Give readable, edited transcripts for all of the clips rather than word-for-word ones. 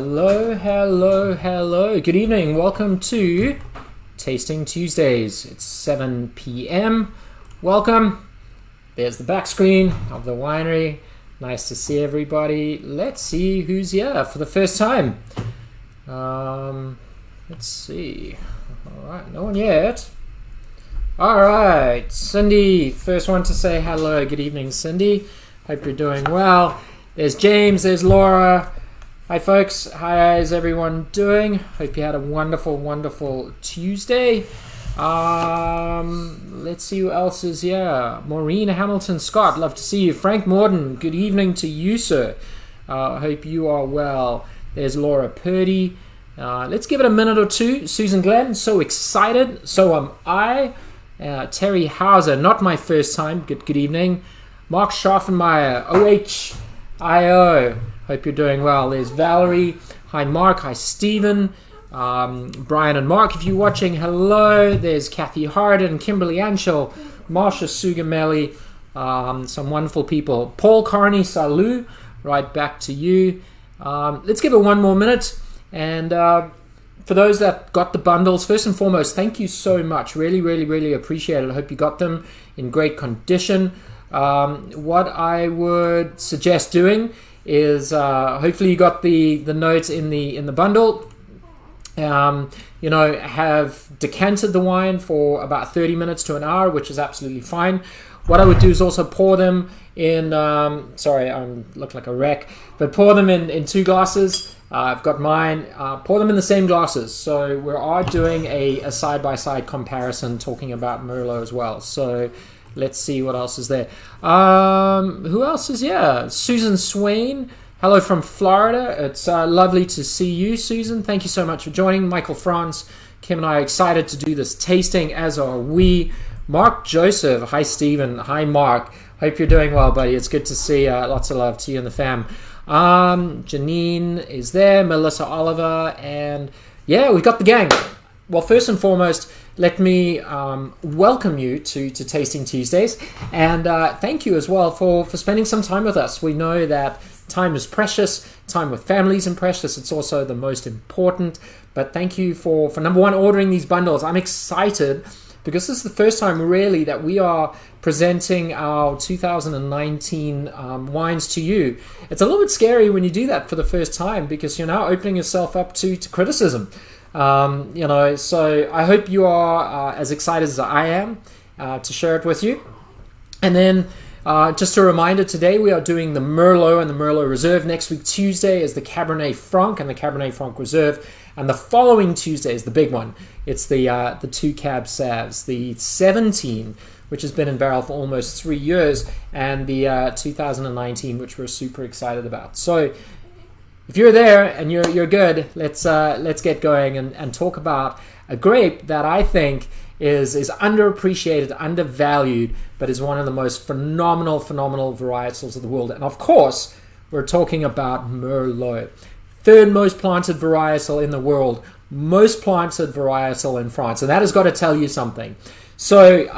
Hello, hello, hello. Good evening. Welcome to Tasting Tuesdays. It's 7 p.m. Welcome. There's the back screen of the winery. Nice to see everybody. Let's see who's here for the first time. Let's see. All right, no one yet. All right, Cindy, first one to say hello. Good evening, Cindy. Hope you're doing well. There's James, there's Laura. Hi folks, how is everyone doing? Hope you had a wonderful, wonderful Tuesday. Let's see who else is here. Maureen Hamilton Scott, love to see you. Frank Morden, good evening to you, sir. Hope you are well. There's Laura Purdy. Let's give it a minute or two. Susan Glenn, so excited. So am I. Terry Hauser, not my first time. Good evening. Mark Scharfenmeyer, OHIO. Hope you're doing well. There's Valerie. Hi, Mark. Hi, Stephen. Brian and Mark, if you're watching, hello. There's Kathy Harden, Kimberly Anshel, Marsha Sugamelli. Some wonderful people. Paul Carney, salut. Right back to you. Let's give it one more minute. And for those that got the bundles, first and foremost, thank you so much. Really, really, really appreciate it. I hope you got them in great condition. What I would suggest doing is hopefully you got the notes in the bundle. Have decanted the wine for about 30 minutes to an hour, which is absolutely fine. What I would do is also pour them in, sorry, I look like a wreck, but pour them in two glasses. I've got mine. Pour them in the same glasses. So we are doing a side-by-side comparison talking about Merlot as well. So let's see what else is there. Who else is here? Susan Swain. Hello from Florida. It's lovely to see you, Susan. Thank you so much for joining. Michael France, Kim and I are excited to do this tasting, as are we. Mark Joseph. Hi, Stephen. Hi, Mark. Hope you're doing well, buddy. It's good to see. Lots of love to you and the fam. Janine is there. Melissa Oliver. And yeah, we've got the gang. Well, first and foremost, let me welcome you to Tasting Tuesdays, and thank you as well for spending some time with us. We know that time is precious, time with families is precious. It's also the most important, but thank you for number one, ordering these bundles. I'm excited because this is the first time really that we are presenting our 2019 wines to you. It's a little bit scary when you do that for the first time because you're now opening yourself up to criticism. So I hope you are as excited as I am to share it with you. And then just a reminder, today we are doing the Merlot and the Merlot Reserve. Next week, Tuesday, is the Cabernet Franc and the Cabernet Franc Reserve. And the following Tuesday is the big one. It's the two Cab Savs, the 17, which has been in barrel for almost 3 years, and the 2019, which we're super excited about. So if you're there and you're good, let's get going and talk about a grape that I think is underappreciated, undervalued, but is one of the most phenomenal varietals of the world. And of course, we're talking about Merlot. Third most planted varietal in the world, most planted varietal in France. And that has got to tell you something. So,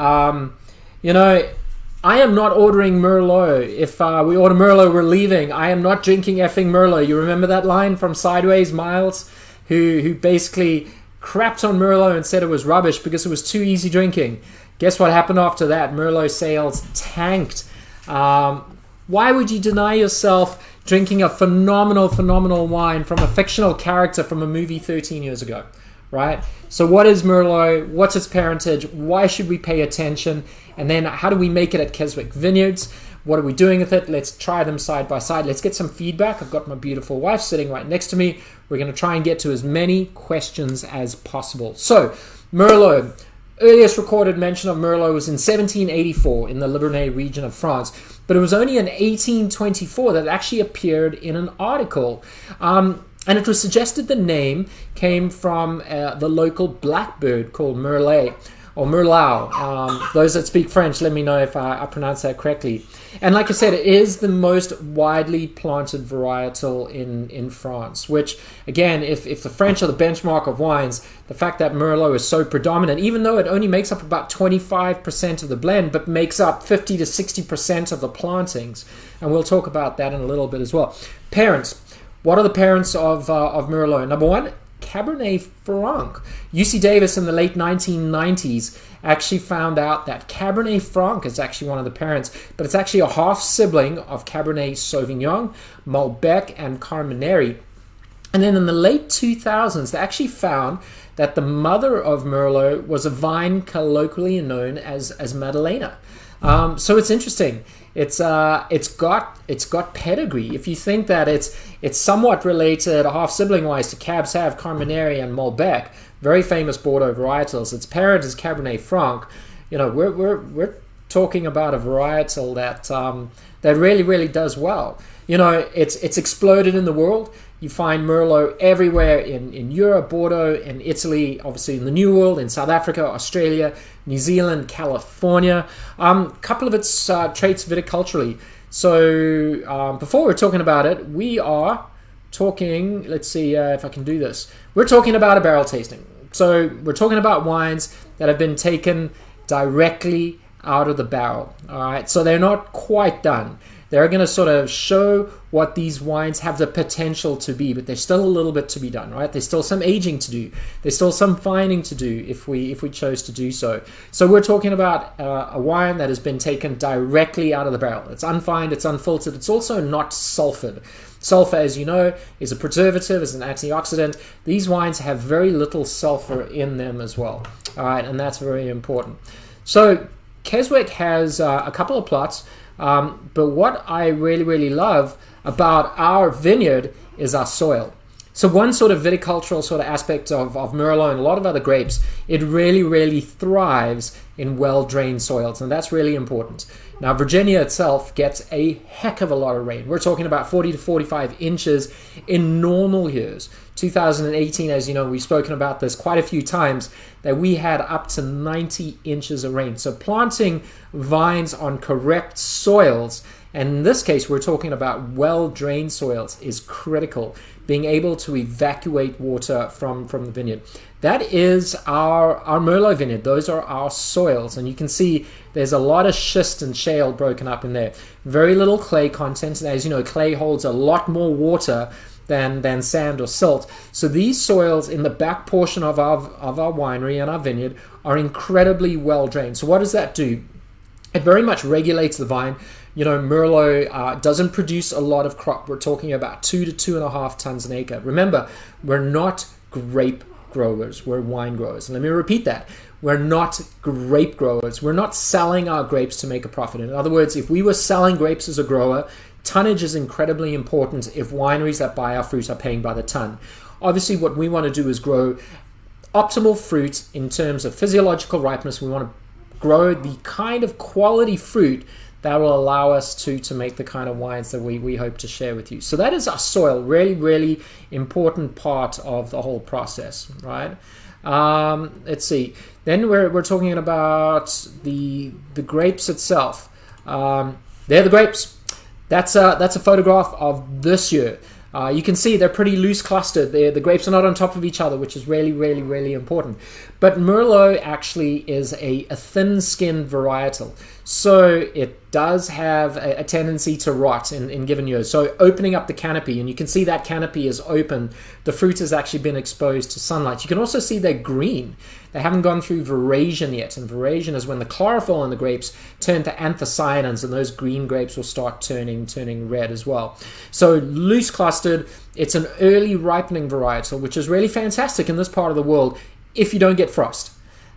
I am not ordering Merlot. If we order Merlot, we're leaving. I am not drinking effing Merlot. You remember that line from Sideways, Miles, who basically crapped on Merlot and said it was rubbish because it was too easy drinking. Guess what happened after that? Merlot sales tanked. Why would you deny yourself drinking a phenomenal wine from a fictional character from a movie 13 years ago? Right? So what is Merlot? What's its parentage? Why should we pay attention? And then how do we make it at Keswick Vineyards? What are we doing with it? Let's try them side by side. Let's get some feedback. I've got my beautiful wife sitting right next to me. We're going to try and get to as many questions as possible. So, Merlot. Earliest recorded mention of Merlot was in 1784 in the Libournais region of France. But it was only in 1824 that it actually appeared in an article. And it was suggested the name came from the local blackbird called Merlet or Merlot. Those that speak French, let me know if I pronounce that correctly. And like I said, it is the most widely planted varietal in France, which, again, if the French are the benchmark of wines, the fact that Merlot is so predominant, even though it only makes up about 25% of the blend, but makes up 50 to 60% of the plantings. And we'll talk about that in a little bit as well. Parents, What are the parents of Merlot? Number one, Cabernet Franc. UC Davis in the late 1990s actually found out that Cabernet Franc is actually one of the parents, but it's actually a half sibling of Cabernet Sauvignon, Malbec, and Carmenere. And then in the late 2000s, they actually found that the mother of Merlot was a vine colloquially known as Madalena. So it's interesting. It's got pedigree. If you think that it's somewhat related, half sibling wise, to Cab Sav, Carmenere, and Malbec, very famous Bordeaux varietals. Its parent is Cabernet Franc. You know, we're talking about a varietal that really does well. You know, it's exploded in the world. You find Merlot everywhere in Europe, Bordeaux, in Italy, obviously in the New World, in South Africa, Australia, New Zealand, California. A couple of its traits viticulturally. So before we're talking about it, we are talking, let's see if I can do this. We're talking about a barrel tasting. So we're talking about wines that have been taken directly out of the barrel. All right, so they're not quite done. They're going to sort of show what these wines have the potential to be, but there's still a little bit to be done, right? There's still some aging to do. There's still some fining to do if we chose to do so. So we're talking about a wine that has been taken directly out of the barrel. It's unfined, it's unfiltered. It's also not sulfured. Sulfur, as you know, is a preservative, is an antioxidant. These wines have very little sulfur in them as well. All right, and that's very important. So Keswick has a couple of plots. But what I really love about our vineyard is our soil. So one sort of viticultural sort of aspect of Merlot and a lot of other grapes, it really thrives in well-drained soils, and that's really important. Now, Virginia itself gets a heck of a lot of rain. We're talking about 40 to 45 inches in normal years. 2018, as you know, we've spoken about this quite a few times, that we had up to 90 inches of rain. So planting vines on correct soils, and in this case, we're talking about well-drained soils, is critical. Being able to evacuate water from the vineyard. That is our Merlot vineyard. Those are our soils. And you can see there's a lot of schist and shale broken up in there. Very little clay content. And as you know, clay holds a lot more water than sand or silt. So these soils in the back portion of our winery and our vineyard are incredibly well drained. So what does that do? It very much regulates the vine. You know, Merlot doesn't produce a lot of crop. We're talking about 2 to 2.5 tons an acre. Remember, we're not grape growers. We're wine growers. And let me repeat that. We're not grape growers. We're not selling our grapes to make a profit. In other words, if we were selling grapes as a grower, tonnage is incredibly important if wineries that buy our fruit are paying by the ton. Obviously, what we want to do is grow optimal fruit in terms of physiological ripeness. We want to grow the kind of quality fruit that will allow us to make the kind of wines that we hope to share with you. So that is our soil, really important part of the whole process, right? Let's see. Then we're talking about the grapes itself. They're the grapes. That's a photograph of this year. You can see they're pretty loose clustered. The grapes are not on top of each other, which is really important. But Merlot actually is a thin-skinned varietal. So it does have a tendency to rot in given years. So opening up the canopy, and you can see that canopy is open. The fruit has actually been exposed to sunlight. You can also see they're green. They haven't gone through veraison yet. And veraison is when the chlorophyll in the grapes turn to anthocyanins, and those green grapes will start turning red as well. So loose clustered. It's an early ripening varietal, which is really fantastic in this part of the world if you don't get frost.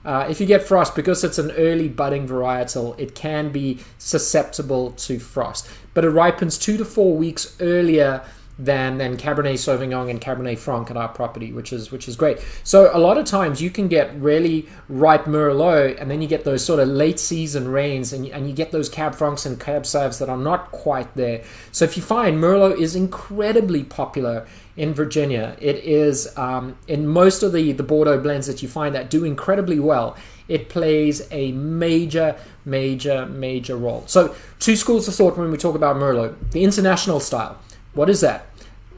If you get frost, because it's an early budding varietal, it can be susceptible to frost. But it ripens 2 to 4 weeks earlier than Cabernet Sauvignon and Cabernet Franc at our property, which is great. So a lot of times you can get really ripe Merlot, and then you get those sort of late season rains, and you get those Cab Francs and Cab Sauves that are not quite there. So if you find Merlot is incredibly popular in Virginia, it is in most of the Bordeaux blends that you find that do incredibly well, it plays a major role. So 2 schools of thought when we talk about Merlot. The international style. What is that?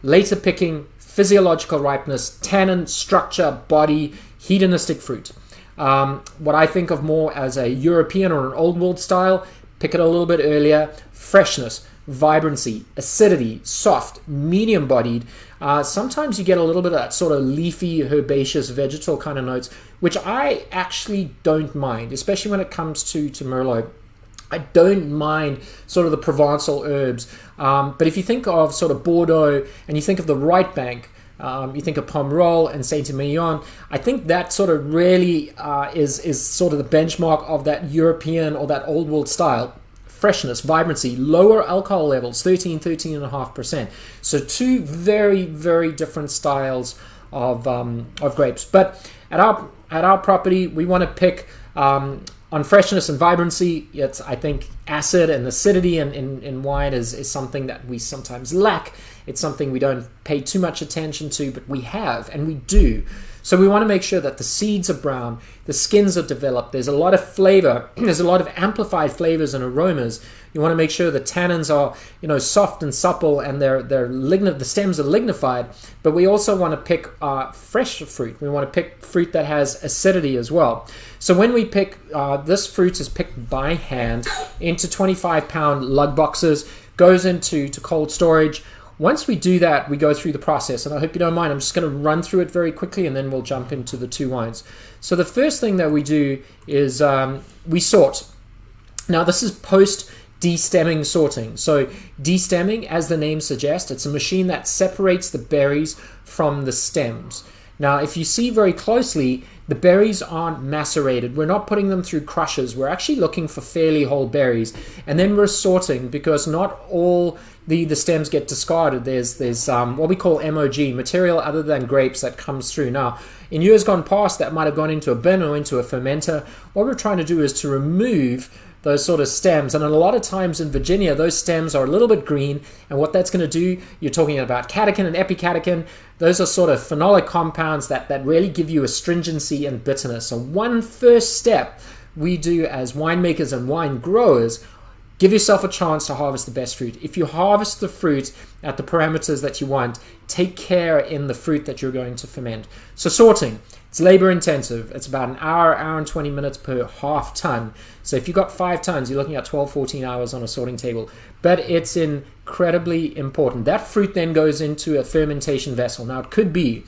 Later picking, physiological ripeness, tannin, structure, body, hedonistic fruit. What I think of more as a European or an old world style, pick it a little bit earlier, freshness. vibrancy, acidity, soft, medium-bodied. Sometimes you get a little bit of that sort of leafy, herbaceous, vegetal kind of notes, which I actually don't mind, especially when it comes to Merlot. I don't mind sort of the Provençal herbs, but if you think of sort of Bordeaux and you think of the right bank, you think of Pomerol and Saint-Emilion, I think that sort of really is sort of the benchmark of that European or that old world style. Freshness, vibrancy, lower alcohol levels, 13.5%. So two very, very different styles of grapes. But at our property, we want to pick on freshness and vibrancy. It's, I think, acid and acidity in wine is something that we sometimes lack. It's something we don't pay too much attention to, but we have, and we do. So we want to make sure that the seeds are brown, the skins are developed, there's a lot of flavor, there's a lot of amplified flavors and aromas. You want to make sure the tannins are, soft and supple, and the stems are lignified. But we also want to pick fresh fruit. We want to pick fruit that has acidity as well. So when we pick, this fruit is picked by hand into 25-pound lug boxes, goes into cold storage. Once we do that, we go through the process, and I hope you don't mind. I'm just going to run through it very quickly, and then we'll jump into the two wines. So the first thing that we do is we sort. Now, this is post-destemming sorting. So destemming, as the name suggests, it's a machine that separates the berries from the stems. Now, if you see very closely, the berries aren't macerated. We're not putting them through crushers. We're actually looking for fairly whole berries. And then we're sorting, because not all the stems get discarded. There's what we call MOG, material other than grapes, that comes through. Now, in years gone past, that might have gone into a bin or into a fermenter. What we're trying to do is to remove those sort of stems, and a lot of times in Virginia, those stems are a little bit green, and what that's going to do, you're talking about catechin and epicatechin. Those are sort of phenolic compounds that really give you astringency and bitterness. So one first step we do as winemakers and wine growers, give yourself a chance to harvest the best fruit. If you harvest the fruit at the parameters that you want, take care in the fruit that you're going to ferment. So sorting, it's labor intensive. It's about an hour and 20 minutes per half ton. So if you've got 5 tons, you're looking at 12, 14 hours on a sorting table. But it's incredibly important. That fruit then goes into a fermentation vessel. Now, it could be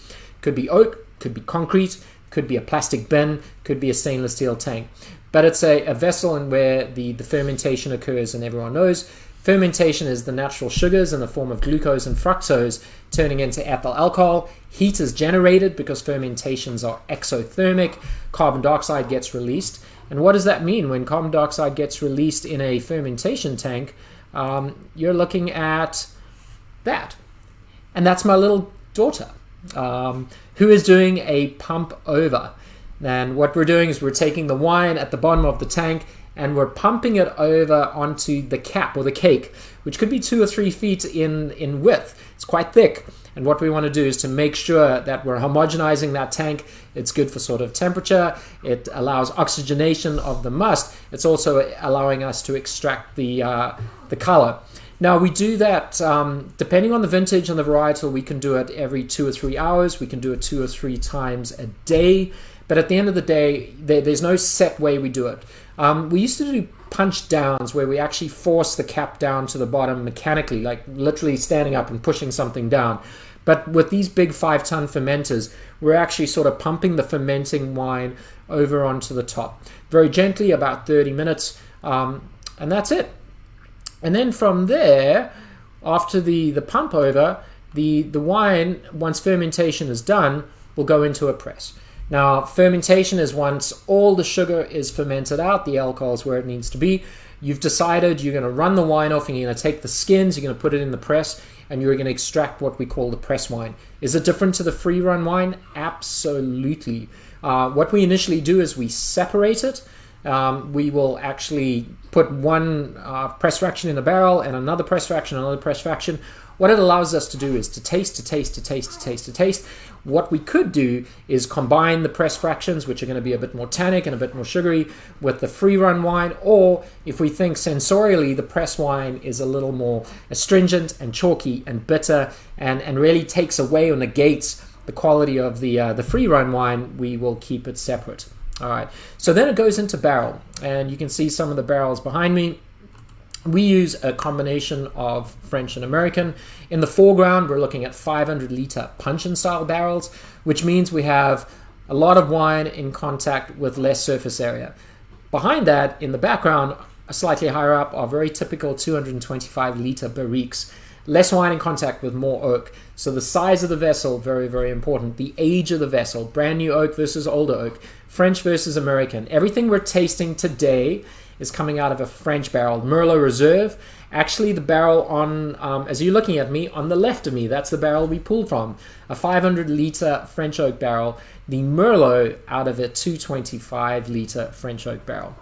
oak, could be concrete, could be a plastic bin, could be a stainless steel tank. But it's a vessel in where the fermentation occurs, and everyone knows fermentation is the natural sugars in the form of glucose and fructose turning into ethyl alcohol. Heat is generated because fermentations are exothermic. Carbon dioxide gets released. And what does that mean when carbon dioxide gets released in a fermentation tank? You're looking at that. And that's my little daughter, who is doing a pump over. And what we're doing is we're taking the wine at the bottom of the tank and we're pumping it over onto the cap or the cake, which could be 2 or 3 feet in width. It's quite thick. And what we want to do is to make sure that we're homogenizing that tank. It's good for sort of temperature. It allows oxygenation of the must. It's also allowing us to extract the color. Now, we do that depending on the vintage and the varietal. We can do it every 2 or 3 hours. We can do it 2 or 3 times a day. But at the end of the day, there's no set way we do it. We used to do punch downs where we actually force the cap down to the bottom mechanically, like literally standing up and pushing something down. But with these big 5-ton fermenters, we're actually sort of pumping the fermenting wine over onto the top. Very gently, about 30 minutes, and that's it. And then from there, after the pump over, the wine, once fermentation is done, will go into a press. Now, fermentation is once all the sugar is fermented out, the alcohol is where it needs to be. You've decided you're going to run the wine off and you're going to take the skins, you're going to put it in the press, and you're going to extract what we call the press wine. Is it different to the free run wine? Absolutely. What we initially do is we separate it. We will actually put one press fraction in a barrel and another press fraction, another press fraction. What it allows us to do is to taste. What we could do is combine the press fractions, which are going to be a bit more tannic and a bit more sugary, with the free run wine, or if we think sensorially the press wine is a little more astringent and chalky and bitter and really takes away or negates the quality of the free run wine, we will keep it separate. All right, so then it goes into barrel, and you can see some of the barrels behind me. We use a combination of French and American. In the foreground, we're looking at 500-liter puncheon-style barrels, which means we have a lot of wine in contact with less surface area. Behind that, in the background, slightly higher up, are very typical 225-liter barriques. Less wine in contact with more oak. So the size of the vessel, very, very important. The age of the vessel, brand new oak versus older oak. French versus American. Everything we're tasting today is coming out of a French barrel. Merlot Reserve. Actually, the barrel on, as you're looking at me, on the left of me, that's the barrel we pulled from. A 500-liter French oak barrel. The Merlot out of a 225-liter French oak barrel.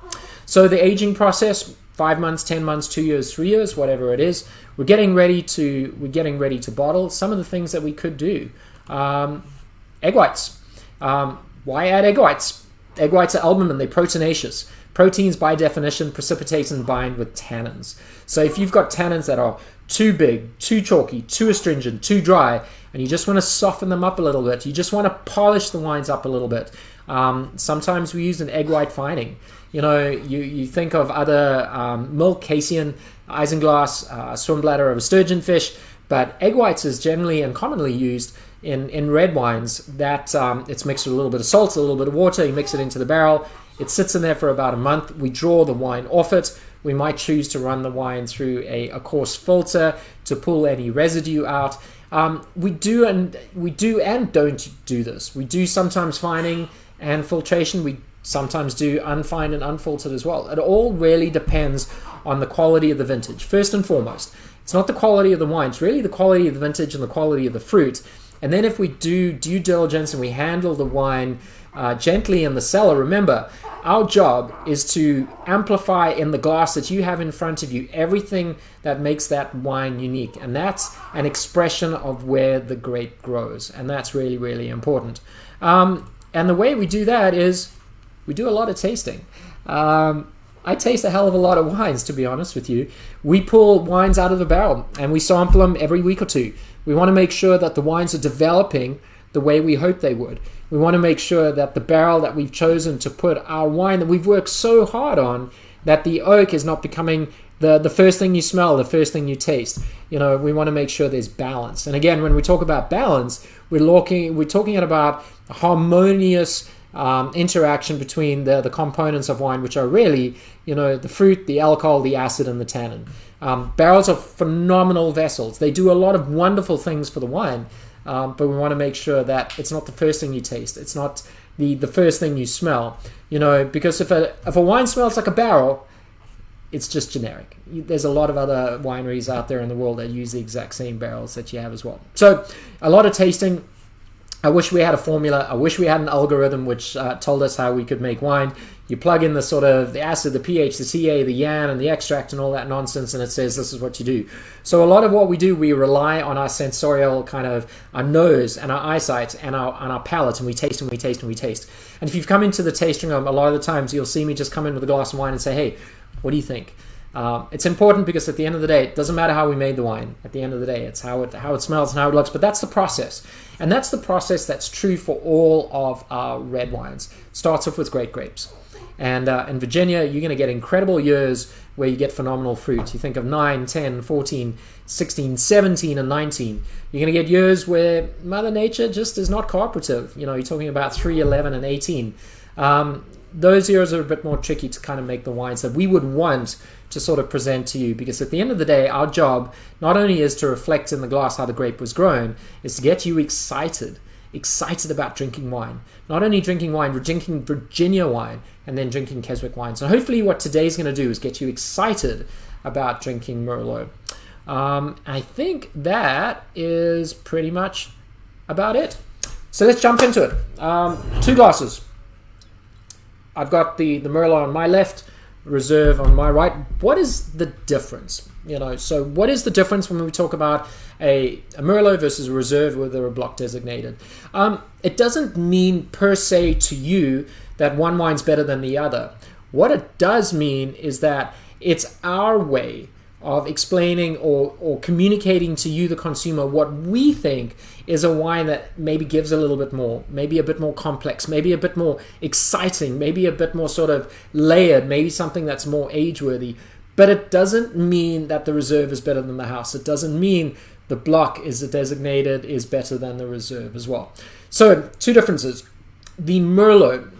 So the aging process, 5 months, 10 months, 2 years, 3 years, whatever it is. We're getting ready to bottle. Some of the things that we could do. Egg whites. Why add egg whites? Egg whites are albumin, they're proteinaceous. Proteins, by definition, precipitate and bind with tannins. So if you've got tannins that are too big, too chalky, too astringent, too dry, and you just want to soften them up a little bit, you just want to polish the wines up a little bit, sometimes we use an egg white fining. You know, you think of other milk, casein, isinglass, swim bladder of a sturgeon fish, but egg whites is generally and commonly used in red wines that it's mixed with a little bit of salt, a little bit of water, you mix it into the barrel. It sits in there for about a month. We draw the wine off it. We might choose to run the wine through a coarse filter to pull any residue out. We do and don't do this. We do sometimes fining and filtration. We sometimes do unfined and unfiltered as well. It all really depends on the quality of the vintage. First and foremost, it's not the quality of the wine. It's really the quality of the vintage and the quality of the fruit. And then if we do due diligence and we handle the wine gently in the cellar, remember, our job is to amplify in the glass that you have in front of you everything that makes that wine unique. And that's an expression of where the grape grows. And that's really, really important. And the way we do that is we do a lot of tasting. I taste a hell of a lot of wines, to be honest with you. We pull wines out of the barrel and we sample them every week or two. We want to make sure that the wines are developing the way we hope they would. We want to make sure that the barrel that we've chosen to put our wine that we've worked so hard on, that the oak is not becoming the first thing you smell, the first thing you taste. You know, we want to make sure there's balance. And again, when we talk about balance, we're talking about a harmonious interaction between the components of wine, which are really, you know, the fruit, the alcohol, the acid, and the tannin. Barrels are phenomenal vessels. They do a lot of wonderful things for the wine. But we want to make sure that it's not the first thing you taste. It's not the first thing you smell, you know, because if a wine smells like a barrel, it's just generic. There's a lot of other wineries out there in the world that use the exact same barrels that you have as well. So a lot of tasting. I wish we had a formula. I wish we had an algorithm which told us how we could make wine. You plug in the acid, the pH, the CA, the YAN, and the extract and all that nonsense, and it says this is what you do. So a lot of what we do, we rely on our sensorial kind of our nose and our eyesight and our palate, and we taste and we taste and we taste. And if you've come into the tasting room, a lot of the times you'll see me just come in with a glass of wine and say, hey, what do you think? It's important because at the end of the day, it doesn't matter how we made the wine. At the end of the day, it's how it smells and how it looks. But that's the process. And that's the process that's true for all of our red wines. Starts off with great grapes. And in Virginia, you're going to get incredible years where you get phenomenal fruit. You think of 9, 10, 14, 16, 17, and 19. You're going to get years where Mother Nature just is not cooperative. You know, you're talking about 3, 11, and 18. Those years are a bit more tricky to kind of make the wines that we would want to sort of present to you, because at the end of the day, our job not only is to reflect in the glass how the grape was grown, is to get you excited about drinking wine. Not only drinking wine, we're drinking Virginia wine and then drinking Keswick wine. So hopefully what today's going to do is get you excited about drinking Merlot. I think that is pretty much about it. So let's jump into it. 2 glasses. I've got the Merlot on my left, Reserve on my right. What is the difference? You know, so what is the difference when we talk about a Merlot versus a Reserve, whether they're block designated? It doesn't mean per se to you that one wine's better than the other. What it does mean is that it's our way of explaining or communicating to you, the consumer, what we think is a wine that maybe gives a little bit more, maybe a bit more complex, maybe a bit more exciting, maybe a bit more sort of layered, maybe something that's more age-worthy. But it doesn't mean that the Reserve is better than the house. It doesn't mean the block is designated is better than the Reserve as well. So, two differences. The Merlot,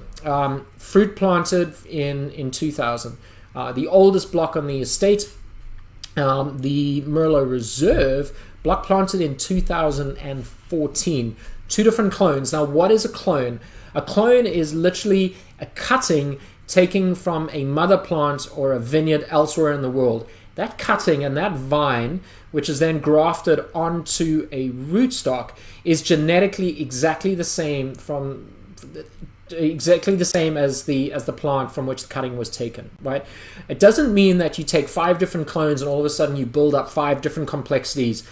fruit planted in 2000. The oldest block on the estate, the Merlot Reserve, block planted in 2014. Two different clones. Now, what is a clone? A clone is literally a cutting taken from a mother plant or a vineyard elsewhere in the world. That cutting and that vine, which is then grafted onto a rootstock, is genetically exactly the same as the plant from which the cutting was taken, right? It doesn't mean that you take 5 different clones and all of a sudden you build up 5 different complexities.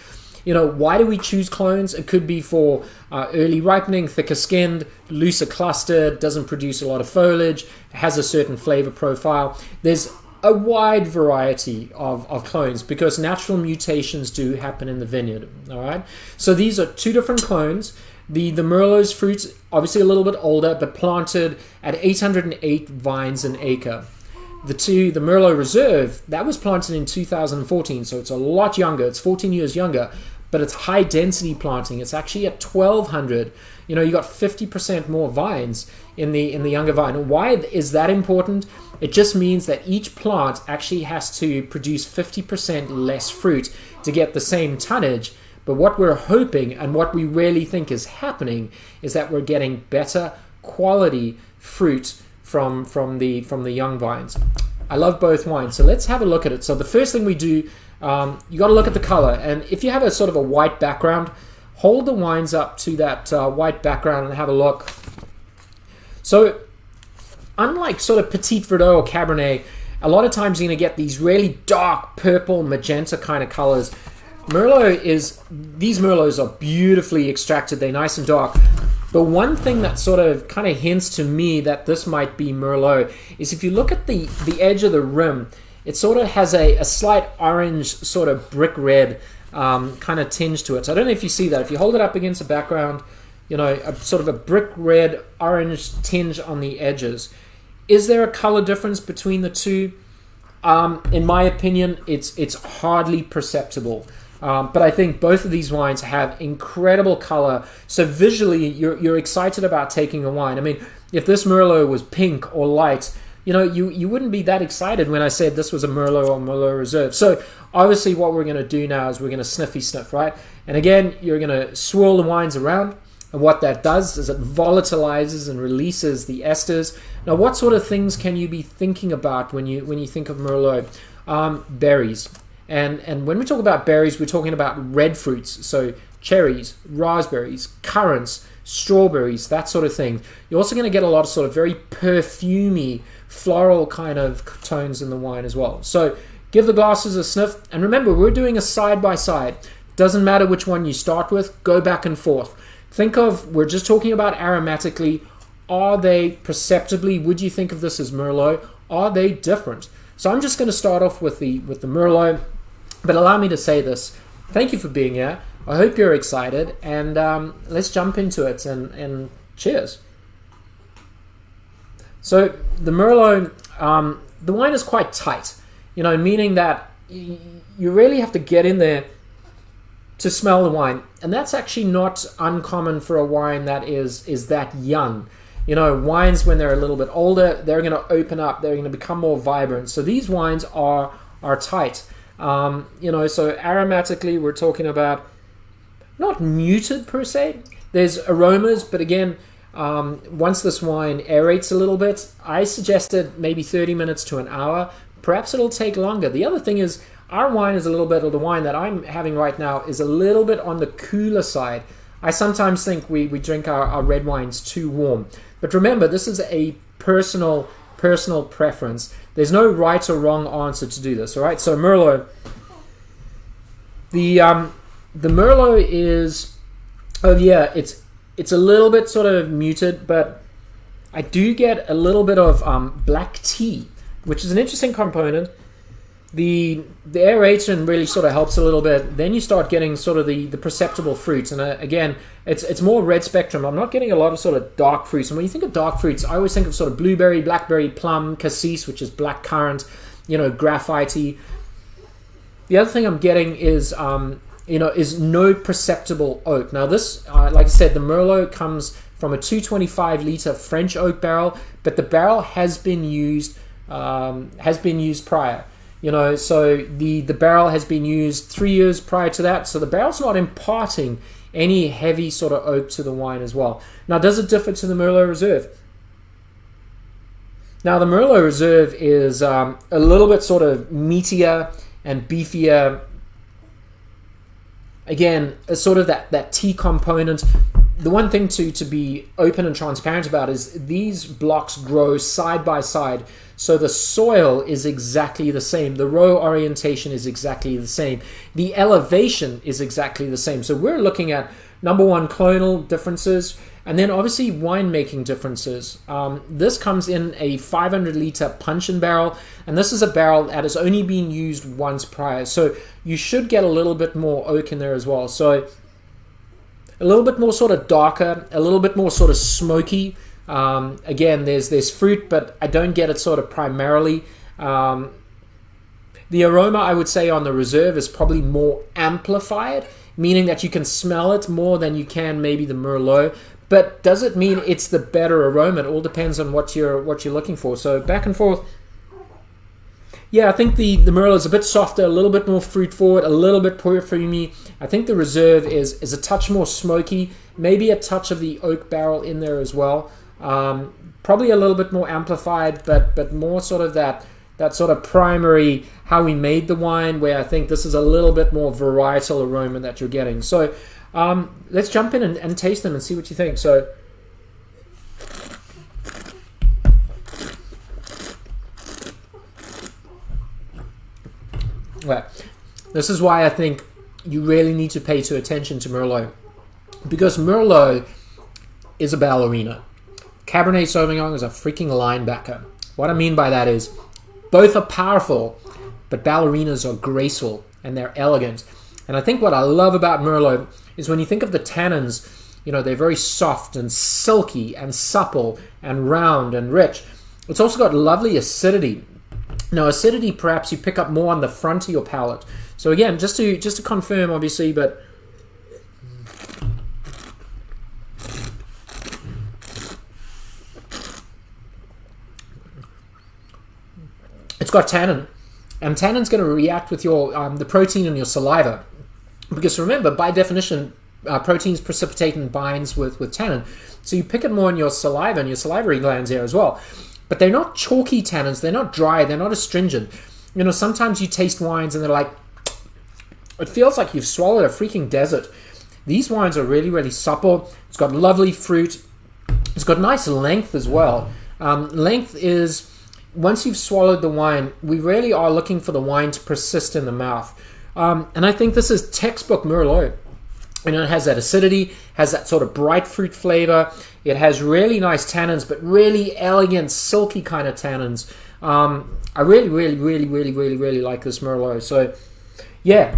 You know, why do we choose clones? It could be for early ripening, thicker skinned, looser clustered, doesn't produce a lot of foliage, has a certain flavor profile. There's a wide variety of clones because natural mutations do happen in the vineyard, all right? So these are 2 different clones. The Merlot's fruit, obviously a little bit older, but planted at 808 vines an acre. The Merlot Reserve, that was planted in 2014, so it's a lot younger. It's 14 years younger, but it's high density planting. It's actually at 1,200. You know, you got 50% more vines in the younger vine. And why is that important? It just means that each plant actually has to produce 50% less fruit to get the same tonnage. But what we're hoping and what we really think is happening is that we're getting better quality fruit from the young vines. I love both wines, so let's have a look at it. So the first thing we do, you got to look at the color, and if you have a sort of a white background, hold the wines up to that white background and have a look. So unlike sort of Petit Verdot or Cabernet, a lot of times you're going to get these really dark purple, magenta kind of colors. These Merlots are beautifully extracted. They're nice and dark. But one thing that sort of kind of hints to me that this might be Merlot is if you look at the edge of the rim, it sort of has a slight orange, sort of brick red kind of tinge to it. So I don't know if you see that. If you hold it up against the background, you know, a sort of a brick red, orange tinge on the edges. Is there a color difference between the two? In my opinion, it's hardly perceptible. But I think both of these wines have incredible color. So visually, you're excited about taking a wine. I mean, if this Merlot was pink or light, you know, you wouldn't be that excited when I said this was a Merlot or Merlot Reserve. So obviously what we're going to do now is we're going to sniffy sniff, right? And again, you're going to swirl the wines around. And what that does is it volatilizes and releases the esters. Now, what sort of things can you be thinking about when you think of Merlot? Berries. And when we talk about berries, we're talking about red fruits. So cherries, raspberries, currants, strawberries, that sort of thing. You're also going to get a lot of sort of very perfumey, floral kind of tones in the wine as well. So give the glasses a sniff. And remember, we're doing a side-by-side. Doesn't matter which one you start with. Go back and forth. Think of, we're just talking about aromatically. Are they perceptibly, would you think of this as Merlot? Are they different? So I'm just going to start off with the Merlot. But allow me to say this. Thank you for being here. I hope you're excited. And let's jump into it. And cheers. So the Merlot, the wine is quite tight. You know, meaning that you really have to get in there to smell the wine. And that's actually not uncommon for a wine that is that young. You know, wines when they're a little bit older, they're going to open up. They're going to become more vibrant. So these wines are tight. You know, so aromatically, we're talking about not muted per se. There's aromas, but again, once this wine aerates a little bit, I suggested maybe 30 minutes to an hour. Perhaps it'll take longer. The other thing is, our wine is a little bit, or the wine that I'm having right now is a little bit on the cooler side. I sometimes think we drink our red wines too warm. But remember, this is a personal preference. There's no right or wrong answer to do this, all right? So Merlot, the Merlot is, it's a little bit sort of muted, but I do get a little bit of black tea, which is an interesting component. The aeration really sort of helps a little bit. Then you start getting sort of the perceptible fruits. And again, it's more red spectrum. I'm not getting a lot of sort of dark fruits. And when you think of dark fruits, I always think of sort of blueberry, blackberry, plum, cassis, which is black currant. graphite-y. The other thing I'm getting is is no perceptible oak. Now this, like I said, the Merlot comes from a 225 liter French oak barrel, but the barrel has been used prior. So the barrel has been used 3 years prior to that. So the barrel's not imparting any heavy sort of oak to the wine as well. Now, does it differ to the Merlot Reserve? Now, the Merlot Reserve is a little bit sort of meatier and beefier. Again, it's sort of that tea component. The one thing to be open and transparent about is these blocks grow side by side. So the soil is exactly the same. The row orientation is exactly the same. The elevation is exactly the same. So we're looking at, number one, clonal differences, and then obviously winemaking differences. This comes in a 500 liter puncheon barrel, and this is a barrel that has only been used once prior. So you should get a little bit more oak in there as well. So a little bit more sort of darker, a little bit more sort of smoky. Again, there's fruit, but I don't get it sort of primarily. The aroma, I would say, on the Reserve is probably more amplified, meaning that you can smell it more than you can maybe the Merlot. But does it mean it's the better aroma? It all depends on what you're looking for. So back and forth. Yeah, I think the Merlot is a bit softer, a little bit more fruit forward, a little bit perfumey. I think the Reserve is a touch more smoky, maybe a touch of the oak barrel in there as well. Probably a little bit more amplified, but more sort of that sort of primary how we made the wine, where I think this is a little bit more varietal aroma that you're getting. So let's jump in and taste them and see what you think. So well, this is why I think you really need to pay attention to Merlot, because Merlot is a ballerina. Cabernet Sauvignon is a freaking linebacker. What I mean by that is both are powerful, but ballerinas are graceful and they're elegant. And I think what I love about Merlot is when you think of the tannins, they're very soft and silky and supple and round and rich. It's also got lovely acidity. Now, acidity perhaps you pick up more on the front of your palate. So again, just to confirm, obviously, but it's got tannin, and tannin's going to react with your the protein in your saliva, because remember, by definition, proteins precipitate and binds with tannin, so you pick it more in your saliva and your salivary glands there as well. But they're not chalky tannins, they're not dry, they're not astringent. Sometimes you taste wines and they're like, it feels like you've swallowed a freaking desert. These wines are really, really supple. It's got lovely fruit. It's got nice length as well. Length is, once you've swallowed the wine, we really are looking for the wine to persist in the mouth. And I think this is textbook Merlot. It has that acidity, has that sort of bright fruit flavor. It has really nice tannins, but really elegant, silky kind of tannins. I really, really, really, really, really, really like this Merlot. So, yeah.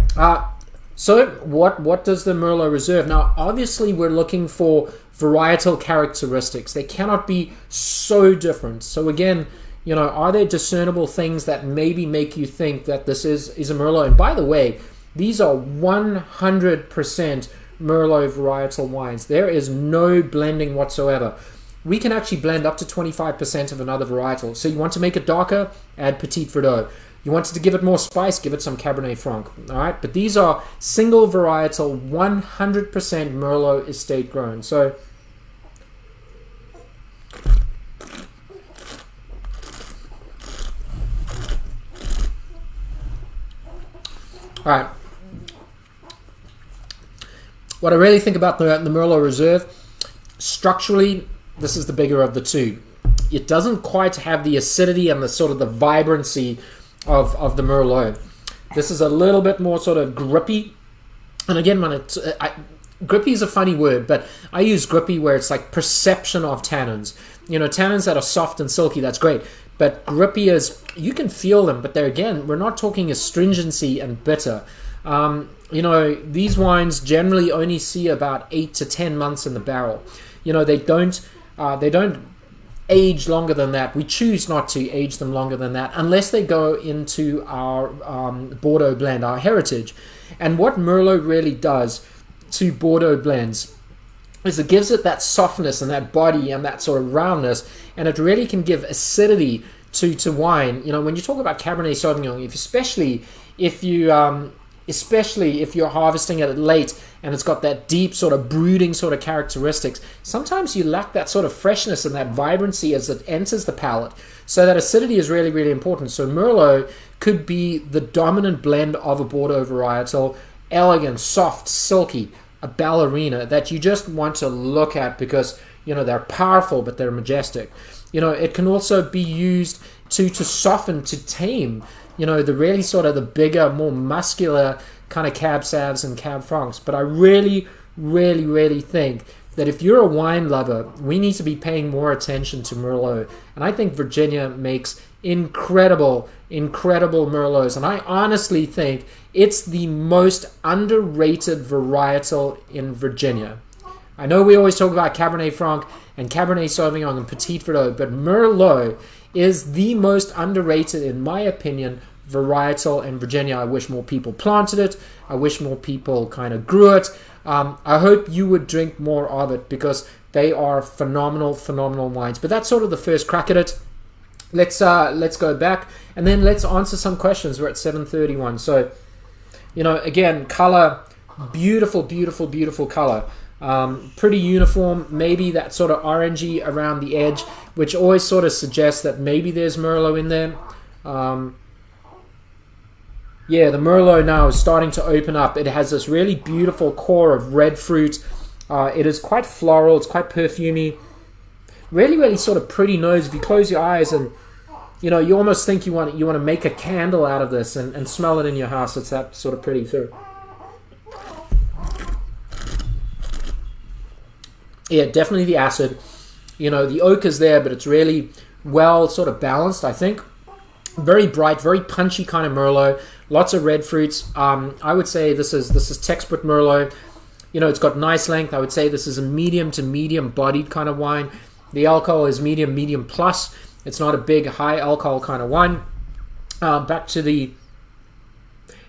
So what does the Merlot Reserve? Now, obviously, we're looking for varietal characteristics. They cannot be so different. So again, are there discernible things that maybe make you think that this is a Merlot? And by the way, these are 100% Merlot varietal wines. There is no blending whatsoever. We can actually blend up to 25% of another varietal. So you want to make it darker, add Petit Verdot. You wanted to give it more spice, give it some Cabernet Franc. All right, but these are single varietal, 100% Merlot estate grown. So all right. What I really think about the Merlot Reserve, structurally, this is the bigger of the two. It doesn't quite have the acidity and the sort of the vibrancy of the Merlot. This is a little bit more sort of grippy. And again, grippy is a funny word, but I use grippy where it's like perception of tannins. Tannins that are soft and silky, that's great. But grippy is, you can feel them, but we're not talking astringency and bitter. These wines generally only see about 8 to 10 months in the barrel. They don't age longer than that. We choose not to age them longer than that unless they go into our Bordeaux blend, our heritage. And what Merlot really does to Bordeaux blends is it gives it that softness and that body and that sort of roundness, and it really can give acidity to wine. You know, when you talk about Cabernet Sauvignon, especially if you're harvesting it late and it's got that deep sort of brooding sort of characteristics, sometimes you lack that sort of freshness and that vibrancy as it enters the palate. So that acidity is really, really important. So Merlot could be the dominant blend of a Bordeaux varietal, elegant, soft, silky, a ballerina that you just want to look at because, you know, they're powerful, but they're majestic. You know, it can also be used to soften, to tame, you know, the really sort of the bigger, more muscular kind of Cab Savs and Cab Francs. But I really, really, really think that if you're a wine lover, we need to be paying more attention to Merlot. And I think Virginia makes incredible, incredible Merlots. And I honestly think it's the most underrated varietal in Virginia. I know we always talk about Cabernet Franc and Cabernet Sauvignon and Petit Verdot, but Merlot is the most underrated, in my opinion, varietal in Virginia. I wish more people planted it. I wish more people kind of grew it. I hope you would drink more of it because they are phenomenal, phenomenal wines. But that's sort of the first crack at it. Let's go back and then let's answer some questions. We're at 7:31. So, you know, again, color, beautiful, beautiful, beautiful color. Pretty uniform, maybe that sort of orangey around the edge, which always sort of suggests that maybe there's Merlot in there. Yeah, the Merlot now is starting to open up. It has this really beautiful core of red fruit. It is quite floral, it's quite perfumey. Really, really sort of pretty nose. If you close your eyes and, you know, you almost think you want to make a candle out of this and smell it in your house. It's that sort of pretty. So, yeah, definitely the acid. You know, the oak is there, but it's really well sort of balanced, I think. Very bright, very punchy kind of Merlot. Lots of red fruits. I would say this is textbook Merlot. You know, it's got nice length. I would say this is a medium to medium bodied kind of wine. The alcohol is medium, medium plus. It's not a big, high alcohol kind of wine. Back to the...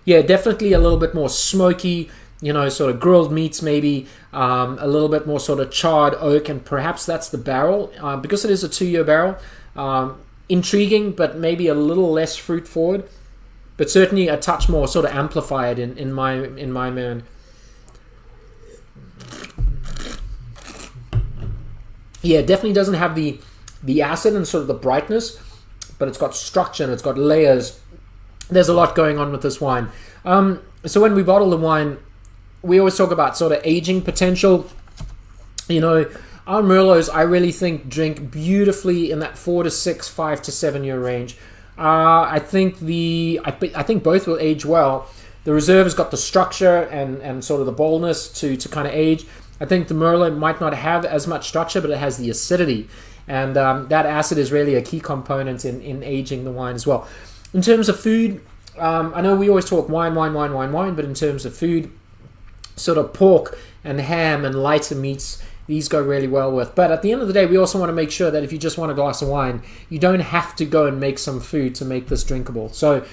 Yeah, definitely a little bit more smoky, you know, sort of grilled meats maybe. A little bit more sort of charred oak, and perhaps that's the barrel. Because it is a 2-year barrel. Intriguing, but maybe a little less fruit forward. But certainly a touch more sort of amplified in my mind. Yeah, it definitely doesn't have the acid and sort of the brightness, but it's got structure and it's got layers. There's a lot going on with this wine. So when we bottle the wine, we always talk about sort of aging potential. You know, our Merlots, I really think, drink beautifully in that 4 to 6, 5 to 7 year range. I think both will age well. The Reserve has got the structure and sort of the boldness to kind of age. I think the Merlot might not have as much structure, but it has the acidity. And that acid is really a key component in aging the wine as well. In terms of food, I know we always talk wine, but in terms of food, sort of pork and ham and lighter meats, these go really well with. But at the end of the day, we also want to make sure that if you just want a glass of wine, you don't have to go and make some food to make this drinkable. So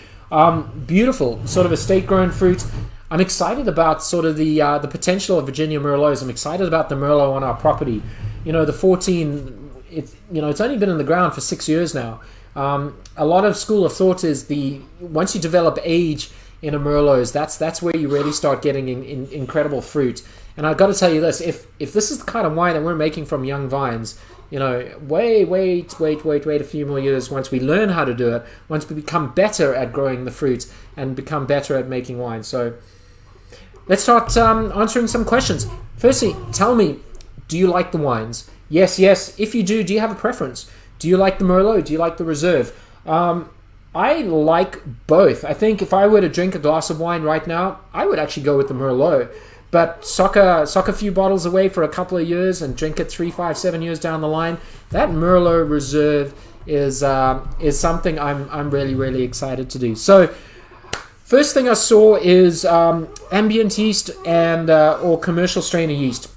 beautiful, sort of estate-grown fruit. I'm excited about sort of the potential of Virginia Merlots. I'm excited about the Merlot on our property. You know, the 14, it's only been in the ground for 6 years now. A lot of school of thought is once you develop age in a Merlot, that's where you really start getting incredible fruit. And I've got to tell you this, if this is the kind of wine that we're making from young vines, you know, wait a few more years once we learn how to do it, once we become better at growing the fruit and become better at making wine. So let's start answering some questions. Firstly, tell me, do you like the wines? Yes. If you do you have a preference? Do you like the Merlot? Do you like the Reserve? I like both. I think if I were to drink a glass of wine right now, I would actually go with the Merlot. But sock a few bottles away for a couple of years and drink it 3, 5, 7 years down the line. That Merlot Reserve is something I'm really, really excited to do. So first thing I saw is ambient yeast and or commercial strainer yeast.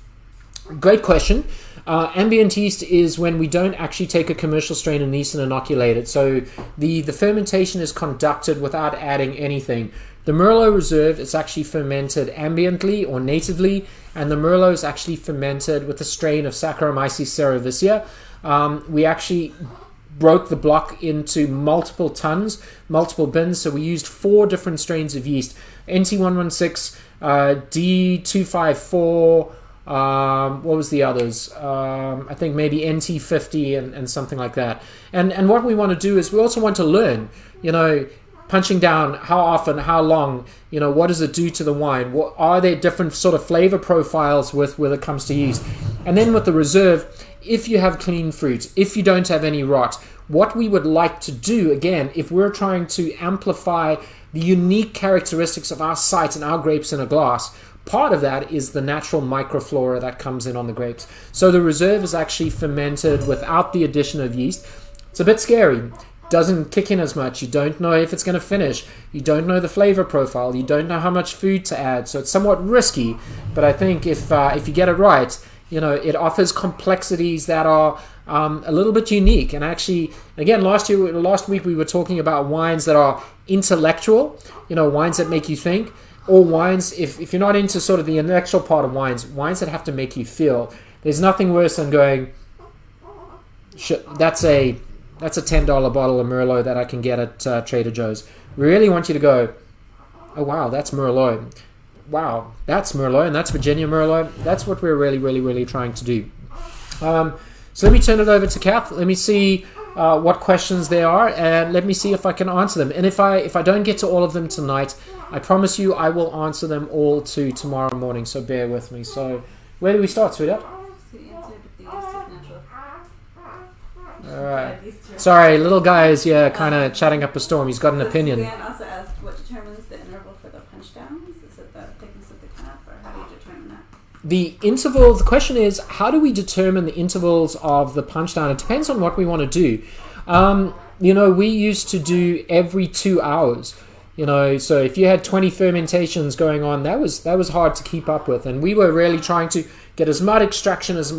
Great question. Ambient yeast is when we don't actually take a commercial strain of yeast and inoculate it. So the fermentation is conducted without adding anything. The Merlot Reserve is actually fermented ambiently or natively, and the Merlot is actually fermented with a strain of Saccharomyces cerevisiae. We actually broke the block into multiple tons, multiple bins, so we used 4 different strains of yeast: NT116, D254, what was the others? I think maybe NT50 and something like that. And what we want to do is we also want to learn, punching down how often, how long, what does it do to the wine? What are there different sort of flavor profiles with when it comes to yeast? And then with the reserve, if you have clean fruit, if you don't have any rot, what we would like to do, again, if we're trying to amplify the unique characteristics of our site and our grapes in a glass, part of that is the natural microflora that comes in on the grapes. So the reserve is actually fermented without the addition of yeast. It's a bit scary. Doesn't kick in as much. You don't know if it's going to finish. You don't know the flavor profile. You don't know how much food to add. So it's somewhat risky. But I think if you get it right, it offers complexities that are a little bit unique. And actually, again, last week we were talking about wines that are intellectual, wines that make you think, or wines, if you're not into sort of the intellectual part of wines that have to make you feel. There's nothing worse than going, that's a $10 bottle of Merlot that I can get at Trader Joe's. We really want you to go, oh wow, that's Merlot. Wow, that's Merlot, and that's Virginia Merlot. That's what we're really, really, really trying to do. So let me turn it over to Kath. Let me see what questions there are, and let me see if I can answer them. And if I don't get to all of them tonight, I promise you I will answer them all tomorrow morning, so bear with me. So where do we start, sweetheart? Alright. Sorry, little guy is kind of chatting up a storm. He's got an opinion. Dan also asked what determines the interval for the punch downs? Is it the thickness of the cap, or how do you determine that? The interval, the question is, how do we determine the intervals of the punch down? It depends on what we want to do. We used to do every 2 hours. So if you had 20 fermentations going on, that was hard to keep up with, and we were really trying to get as much extraction as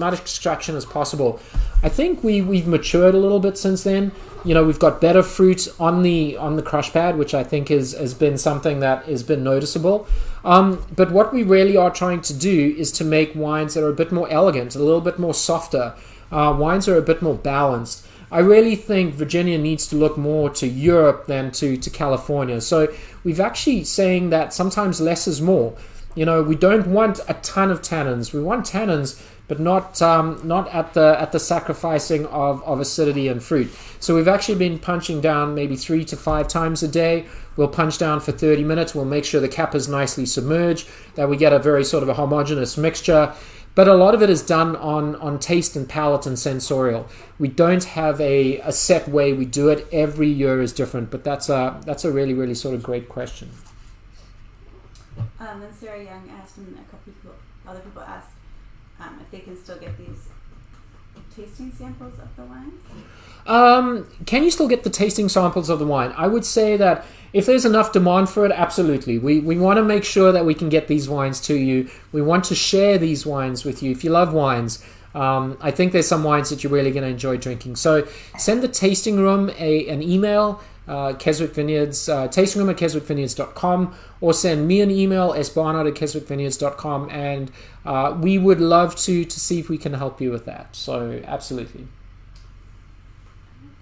possible. I think we've matured a little bit since then. We've got better fruit on the crush pad, which I think has been something that has been noticeable. But what we really are trying to do is to make wines that are a bit more elegant, a little bit more softer. Wines are a bit more balanced. I really think Virginia needs to look more to Europe than to California. So we've actually saying that sometimes less is more. We don't want a ton of tannins. We want tannins, but not at the sacrificing of acidity and fruit. So we've actually been punching down maybe 3 to 5 times a day. We'll punch down for 30 minutes. We'll make sure the cap is nicely submerged, that we get a very sort of a homogeneous mixture. But a lot of it is done on taste and palate and sensorial. We don't have a set way we do it. Every year is different, but that's a really, really sort of great question. Then Sarah Young asked, and a couple other people asked if they can still get these tasting samples of the wines. Can you still get the tasting samples of the wine? I would say that if there's enough demand for it, absolutely. We want to make sure that we can get these wines to you. We want to share these wines with you. If you love wines, I think there's some wines that you're really going to enjoy drinking. So send the tasting room an email, Keswick Vineyards, tastingroom@keswickvineyards.com, or send me an email, sbarnard@keswickvineyards.com, and we would love to see if we can help you with that. So absolutely.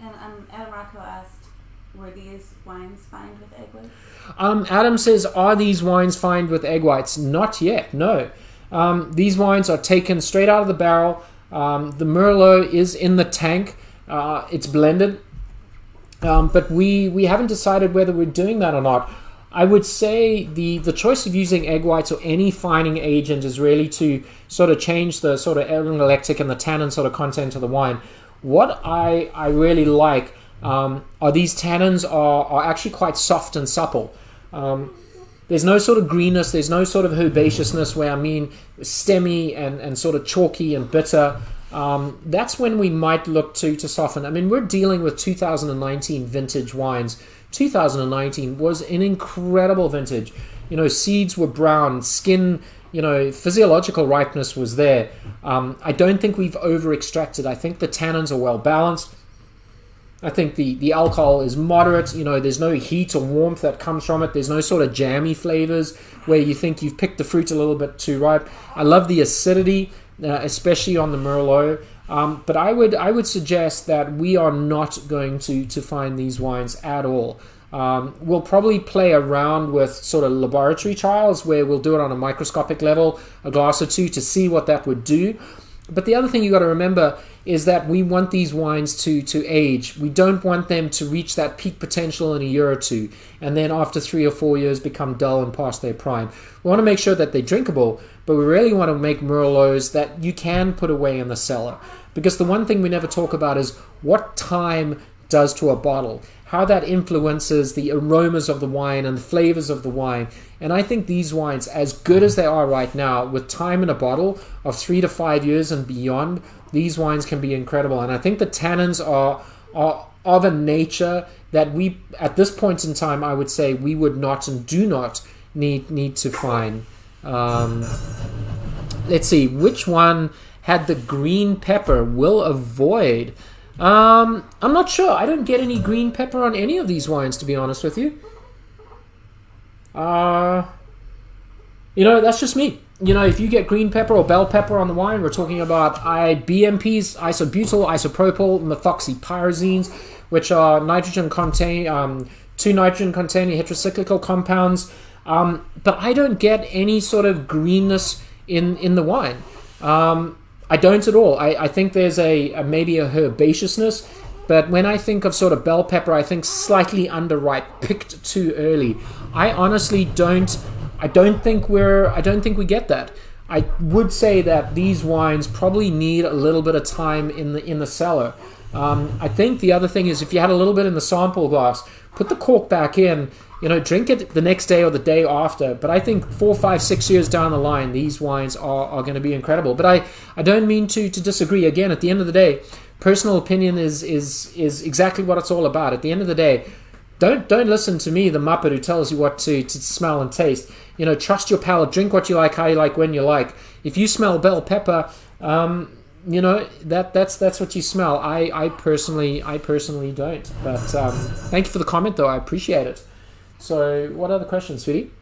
And Adam Rocco asked, were these wines fined with egg whites? Adam says, are these wines fined with egg whites? Not yet, no. These wines are taken straight out of the barrel. The Merlot is in the tank. It's blended. But we haven't decided whether we're doing that or not. I would say the choice of using egg whites or any fining agent is really to sort of change the sort of lactic and the tannin sort of content of the wine. What I really like are these tannins are actually quite soft and supple. There's no sort of greenness, there's no sort of herbaceousness where I mean stemmy and sort of chalky and bitter. That's when we might look to soften. I mean, we're dealing with 2019 vintage wines. 2019 was an incredible vintage. Seeds were brown, skin physiological ripeness was there. I don't think we've over extracted. I think the tannins are well balanced. I think the alcohol is moderate. There's no heat or warmth that comes from it. There's no sort of jammy flavors where you think you've picked the fruit a little bit too ripe. I love the acidity, especially on the Merlot. But I would suggest that we are not going to find these wines at all. We'll probably play around with sort of laboratory trials where we'll do it on a microscopic level, a glass or two, to see what that would do. But the other thing you got to remember is that we want these wines to age. We don't want them to reach that peak potential in a year or two, and then after 3 or 4 years become dull and past their prime. We want to make sure that they're drinkable, but we really want to make Merlots that you can put away in the cellar. Because the one thing we never talk about is what time does to a bottle, how that influences the aromas of the wine and the flavors of the wine. And I think these wines, as good as they are right now, with time in a bottle of 3 to 5 years and beyond, these wines can be incredible. And I think the tannins are of a nature that we, at this point in time, I would say we would not and do not need to find. Let's see, which one had the green pepper? Will avoid. I'm not sure. I don't get any green pepper on any of these wines, to be honest with you. That's just me. If you get green pepper or bell pepper on the wine, we're talking about BMPs, isobutyl, isopropyl, methoxypyrazines, which are two nitrogen-containing heterocyclical compounds. But I don't get any sort of greenness in the wine. I don't at all. I think there's maybe a herbaceousness, but when I think of sort of bell pepper, I think slightly underripe, picked too early. I honestly don't. I don't think we get that. I would say that these wines probably need a little bit of time in the cellar. I think the other thing is if you had a little bit in the sample glass, put the cork back in. Drink it the next day or the day after. But I think 4, 5, 6 years down the line, these wines are going to be incredible. But I don't mean to disagree. Again, at the end of the day, personal opinion is exactly what it's all about. At the end of the day, don't listen to me, the Muppet, who tells you what to smell and taste. Trust your palate. Drink what you like, how you like, when you like. If you smell bell pepper, that's what you smell. I personally don't. But thank you for the comment, though. I appreciate it. So, what other questions, sweetie?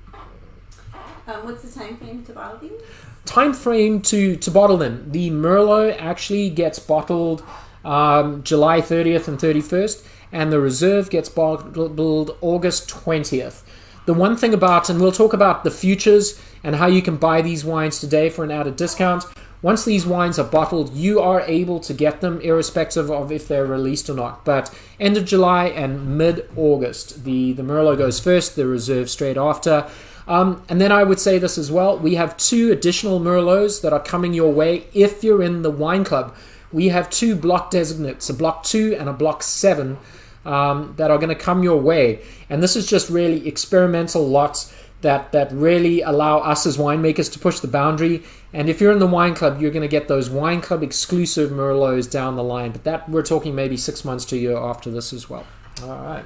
What's the time frame to bottle these? Time frame to bottle them. The Merlot actually gets bottled July 30th and 31st, and the Reserve gets bottled August 20th. The one thing about, and we'll talk about the futures and how you can buy these wines today for an added discount. Once these wines are bottled, you are able to get them irrespective of if they're released or not. But end of July and mid-August, the Merlot goes first, the Reserve straight after. And then I would say this as well. We have 2 additional Merlots that are coming your way if you're in the wine club. We have 2 block designates, a block 2 and a block 7, that are going to come your way. And this is just really experimental lots that really allow us as winemakers to push the boundary. And if you're in the wine club, you're going to get those wine club exclusive Merlots down the line. But that we're talking maybe 6 months to a year after this as well. All right.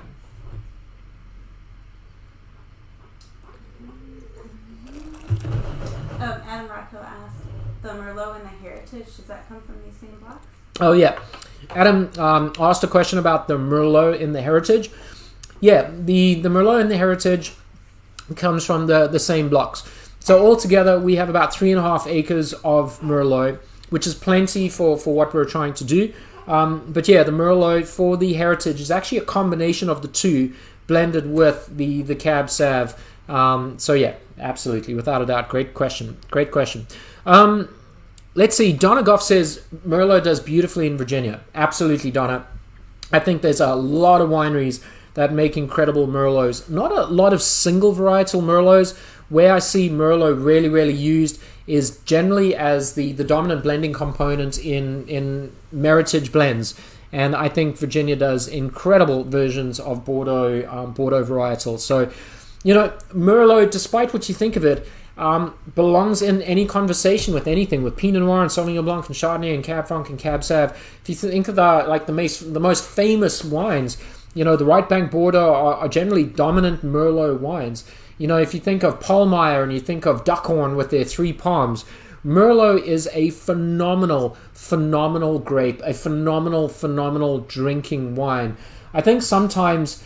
Adam Rocco asked, the Merlot and the Heritage, does that come from these same blocks? Oh, yeah. Adam asked a question about the Merlot in the Heritage. Yeah, the Merlot in the Heritage comes from the same blocks. So altogether, we have about 3.5 acres of Merlot, which is plenty for what we're trying to do. But yeah, the Merlot for the Heritage is actually a combination of the two blended with the Cab Sav. So yeah, absolutely, without a doubt. Great question. Let's see. Donna Goff says Merlot does beautifully in Virginia. Absolutely, Donna. I think there's a lot of wineries that make incredible Merlots. Not a lot of single varietal Merlots. Where I see Merlot really, really used is generally as the dominant blending component in Meritage blends. And I think Virginia does incredible versions of Bordeaux varietal. So, Merlot, despite what you think of it, belongs in any conversation with anything, with Pinot Noir and Sauvignon Blanc and Chardonnay and Cab Franc and Cab Sav. If you think of the most famous wines, the right bank border are generally dominant Merlot wines. If you think of Palmyre and you think of Duckhorn with their 3 palms, Merlot is a phenomenal grape, a phenomenal drinking wine. I think sometimes,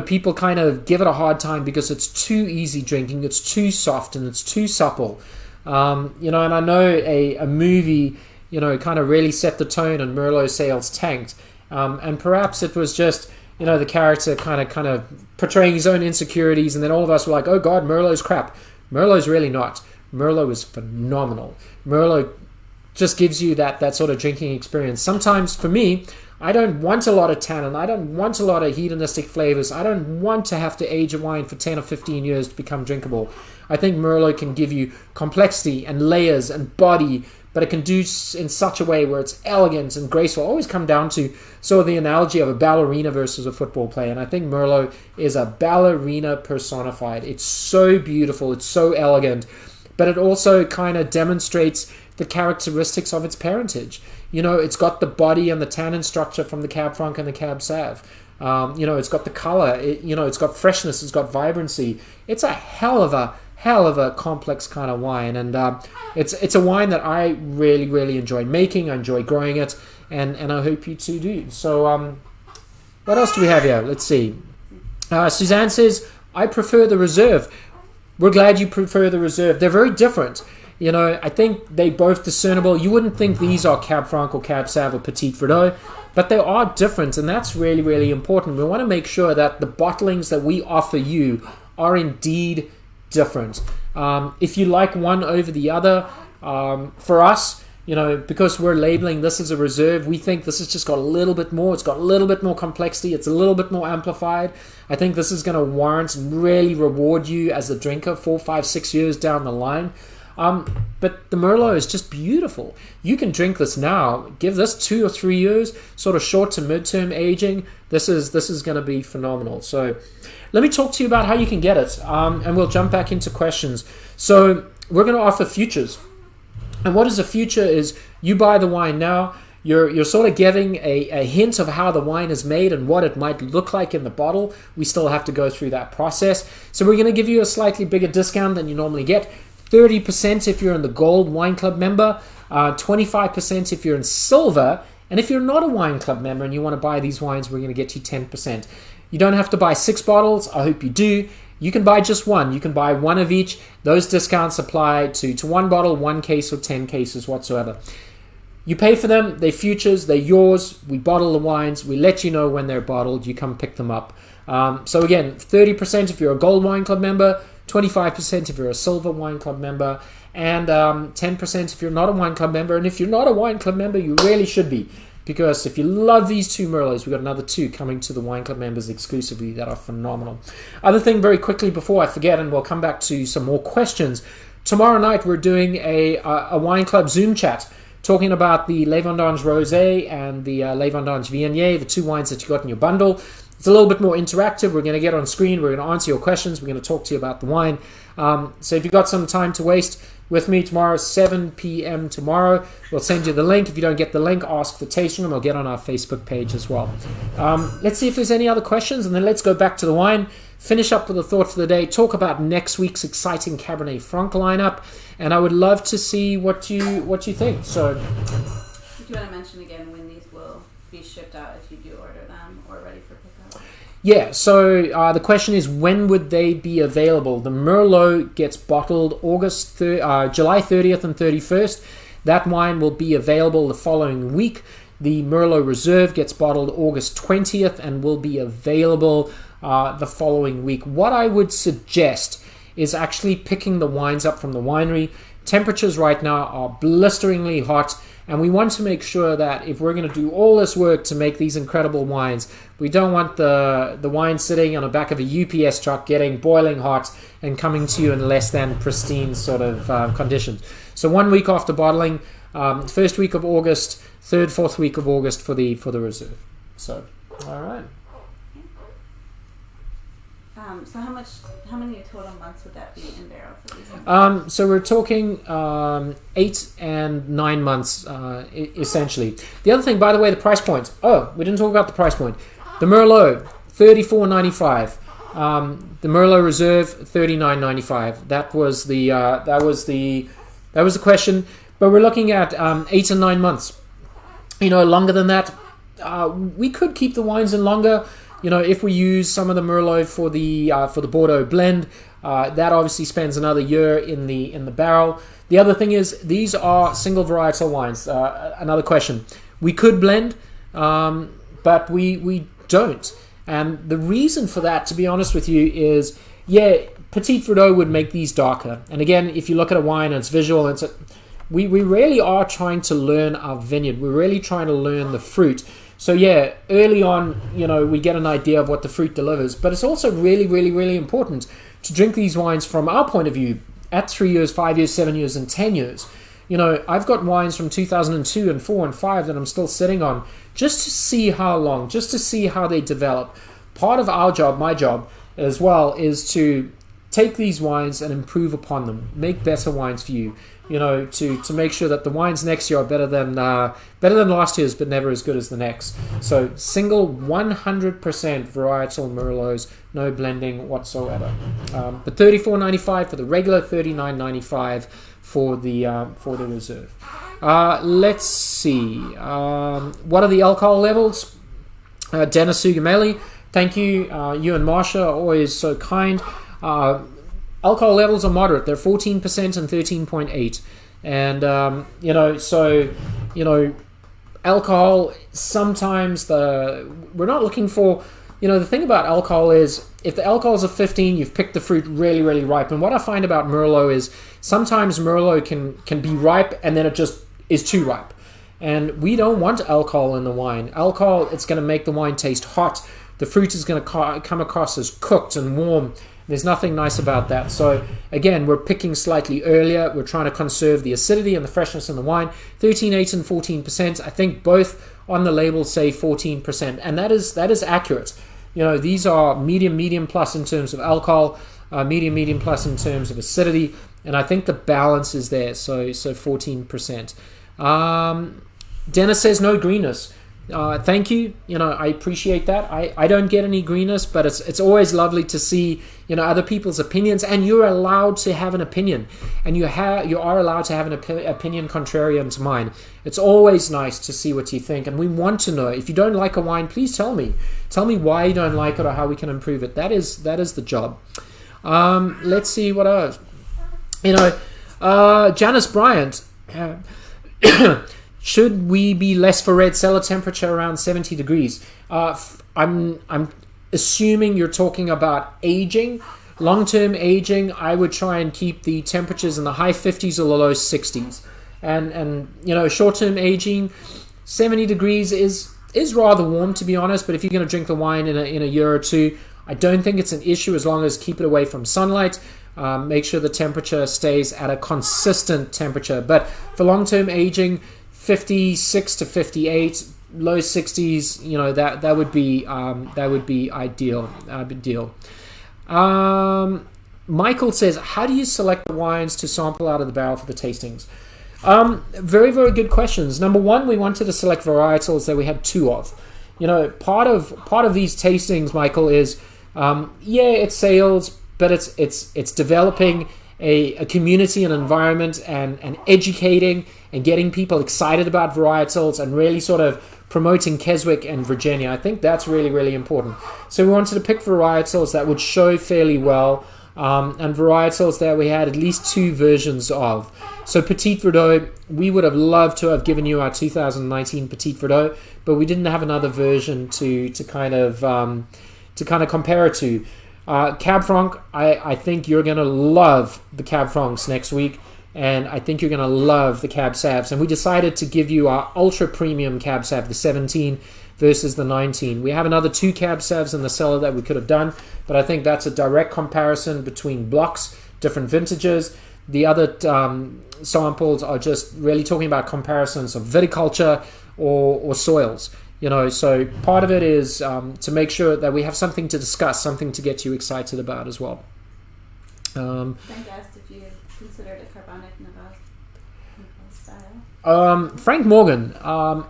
people kind of give it a hard time because it's too easy drinking, it's too soft, and it's too supple. And I know a movie, kind of really set the tone and Merlot sales tanked. And perhaps it was just, the character kind of portraying his own insecurities, and then all of us were like, oh God, Merlot's crap. Merlot's really not. Merlot is phenomenal. Merlot just gives you that sort of drinking experience. Sometimes for me, I don't want a lot of tannin. I don't want a lot of hedonistic flavors. I don't want to have to age a wine for 10 or 15 years to become drinkable. I think Merlot can give you complexity and layers and body, but it can do in such a way where it's elegant and graceful. I always come down to sort of the analogy of a ballerina versus a football player, and I think Merlot is a ballerina personified. It's so beautiful, it's so elegant, but it also kind of demonstrates the characteristics of its parentage. It's got the body and the tannin structure from the Cab Franc and the Cab Sauv. It's got the color, it's got freshness, it's got vibrancy. It's a hell of a complex kind of wine, and it's a wine that I really enjoy making. I enjoy growing it, and I hope you too do. So what else do we have here? Let's see. Suzanne says, I prefer the Reserve. We're glad you prefer the Reserve. They're very different. I think they both discernible. You wouldn't think these are Cab Franc or Cab Sauv or Petit Verdot, but they are different, and that's really important. We want to make sure that the bottlings that we offer you are indeed different. If you like one over the other, for us, because we're labeling this as a Reserve, we think this has just got a little bit more. It's got a little bit more complexity. It's a little bit more amplified. I think this is going to warrant and really reward you as a drinker 4, 5, 6 years down the line. But the Merlot is just beautiful. You can drink this now. Give this 2 or 3 years, sort of short to mid-term aging. This is going to be phenomenal. So let me talk to you about how you can get it, and we'll jump back into questions. So we're going to offer futures. And what is a future is you buy the wine now. You're sort of getting a hint of how the wine is made and what it might look like in the bottle. We still have to go through that process. So we're going to give you a slightly bigger discount than you normally get. 30% if you're in the Gold Wine Club member, 25% if you're in Silver, and if you're not a Wine Club member and you want to buy these wines, we're going to get you 10%. You don't have to buy 6 bottles. I hope you do. You can buy just one. You can buy one of each. Those discounts apply to 1 bottle, 1 case, or 10 cases whatsoever. You pay for them. They're futures. They're yours. We bottle the wines. We let you know when they're bottled. You come pick them up. So again, 30% if you're a Gold Wine Club member, 25% if you're a Silver Wine Club member, and 10% if you're not a Wine Club member. And if you're not a Wine Club member, you really should be, because if you love these 2 Merlots, we've got another 2 coming to the Wine Club members exclusively that are phenomenal. Other thing very quickly before I forget, and we'll come back to some more questions. Tomorrow night we're doing a Wine Club Zoom chat talking about the Les Vendanges Rosé and the Les Vendanges Viognier, the 2 wines that you got in your bundle. It's a little bit more interactive. We're going to get on screen. We're going to answer your questions. We're going to talk to you about the wine. So if you've got some time to waste with me tomorrow, 7 p.m. tomorrow, we'll send you the link. If you don't get the link, ask for tasting room. I'll get on our Facebook page as well. Let's see if there's any other questions, and then let's go back to the wine, finish up with a thought for the day, talk about next week's exciting Cabernet Franc lineup, and I would love to see what you think. So, do you want to mention again when these will be shipped out if you do order them or ready for pickup? Yeah, so the question is, when would they be available? The Merlot gets bottled July 30th and 31st. That wine will be available the following week. The Merlot Reserve gets bottled August 20th and will be available the following week. What I would suggest is actually picking the wines up from the winery. Temperatures right now are blisteringly hot, and we want to make sure that if we're going to do all this work to make these incredible wines, we don't want the wine sitting on the back of a UPS truck getting boiling hot and coming to you in less than pristine sort of conditions. So 1 week after bottling, first week of August, 3rd, 4th week of August for the Reserve. So, all right. So how many total months would that be in barrel for these? So we're talking 8 and 9 months, essentially. The other thing, by the way, the price point. Oh, we didn't talk about the price point. The Merlot, $34.95. The Merlot Reserve, $39.95. That was the question. But we're looking at 8 and 9 months. Longer than that. We could keep the wines in longer. If we use some of the Merlot for the Bordeaux blend, that obviously spends another year in the barrel. The other thing is these are single varietal wines. Another question. We could blend, but we don't. And the reason for that, to be honest with you, is Petit Verdot would make these darker. And again, if you look at a wine and it's visual, we really are trying to learn our vineyard. We're really trying to learn the fruit. So early on, we get an idea of what the fruit delivers. But it's also really, really, really important to drink these wines from our point of view at 3 years, 5 years, 7 years, and 10 years. I've got wines from 2002 and 4 and 5 that I'm still sitting on just to see how long, just to see how they develop. Part of our job, my job as well, is to take these wines and improve upon them, make better wines for you. To make sure that the wines next year are better than last year's, but never as good as the next. So single 100% varietal Merlots, no blending whatsoever. But $34.95 for the regular, $39.95 for the Reserve. Let's see. What are the alcohol levels? Dennis Sugameli, thank you. You and Marsha are always so kind. Alcohol levels are moderate. They're 14% and 13.8. And, alcohol, sometimes we're not looking for, the thing about alcohol is if the alcohol's a 15, you've picked the fruit really, really ripe. And what I find about Merlot is sometimes Merlot can be ripe and then it just is too ripe. And we don't want alcohol in the wine. Alcohol, it's going to make the wine taste hot. The fruit is going to come across as cooked and warm. There's nothing nice about that. So again, we're picking slightly earlier. We're trying to conserve the acidity and the freshness in the wine. 13.8 and 14%. I think both on the label say 14%, and that is accurate. These are medium plus in terms of alcohol, medium plus in terms of acidity, and I think the balance is there. So 14%. Dennis says no greenness. Thank you. I appreciate that. I don't get any greenness, but it's always lovely to see other people's opinions, and you're allowed to have an opinion, and you are allowed to have an opinion contrarian to mine. It's always nice to see what you think, and we want to know. If you don't like a wine, please tell me why you don't like it or how we can improve it. That is the job. Let's see what else. Janice Bryant. Should we be less for red, cellar temperature around 70 degrees? I'm assuming you're talking about aging. Long-term aging, I would try and keep the temperatures in the high 50s or the low 60s. And short-term aging, 70 degrees is rather warm, to be honest, but if you're going to drink the wine in a year or two, I don't think it's an issue as long as keep it away from sunlight. Make sure the temperature stays at a consistent temperature. But for long-term aging, 56 to 58, low 60s, that would be ideal. Michael says, how do you select the wines to sample out of the barrel for the tastings? Very, very good questions. Number one, we wanted to select varietals that we had two of. Part of these tastings, Michael, is it's sales, but it's developing a community and environment and educating and getting people excited about varietals and really sort of promoting Keswick and Virginia. I think that's really, really important. So we wanted to pick varietals that would show fairly well and varietals that we had at least two versions of. So Petit Verdot, we would have loved to have given you our 2019 Petit Verdot, but we didn't have another version to kind of compare it to. Cab Franc, I think you're going to love the Cab Francs next week, and I think you're going to love the Cab Savs. And we decided to give you our ultra premium Cab Sav, the 17 versus the 19. We have another two Cab Savs in the cellar that we could have done, but I think that's a direct comparison between blocks, different vintages. The other samples are just really talking about comparisons of viticulture or soils. So part of it is to make sure that we have something to discuss, something to get you excited about as well. Frank asked if you considered a Carbonic Maceration style. Frank Morgan,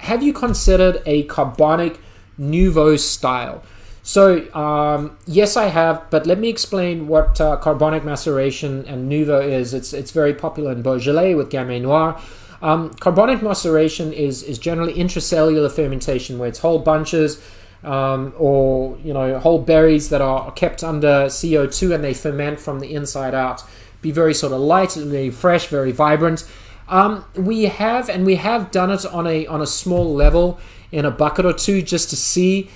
have you considered a Carbonic Nouveau style. So yes, I have, but let me explain what carbonic maceration and Nouveau is. It's very popular in Beaujolais with Gamay Noir. Carbonic maceration is generally intracellular fermentation, where it's whole bunches or whole berries that are kept under CO2 and they ferment from the inside out. Be very sort of light, very fresh, very vibrant. We have done it on a small level in a bucket or two just to see.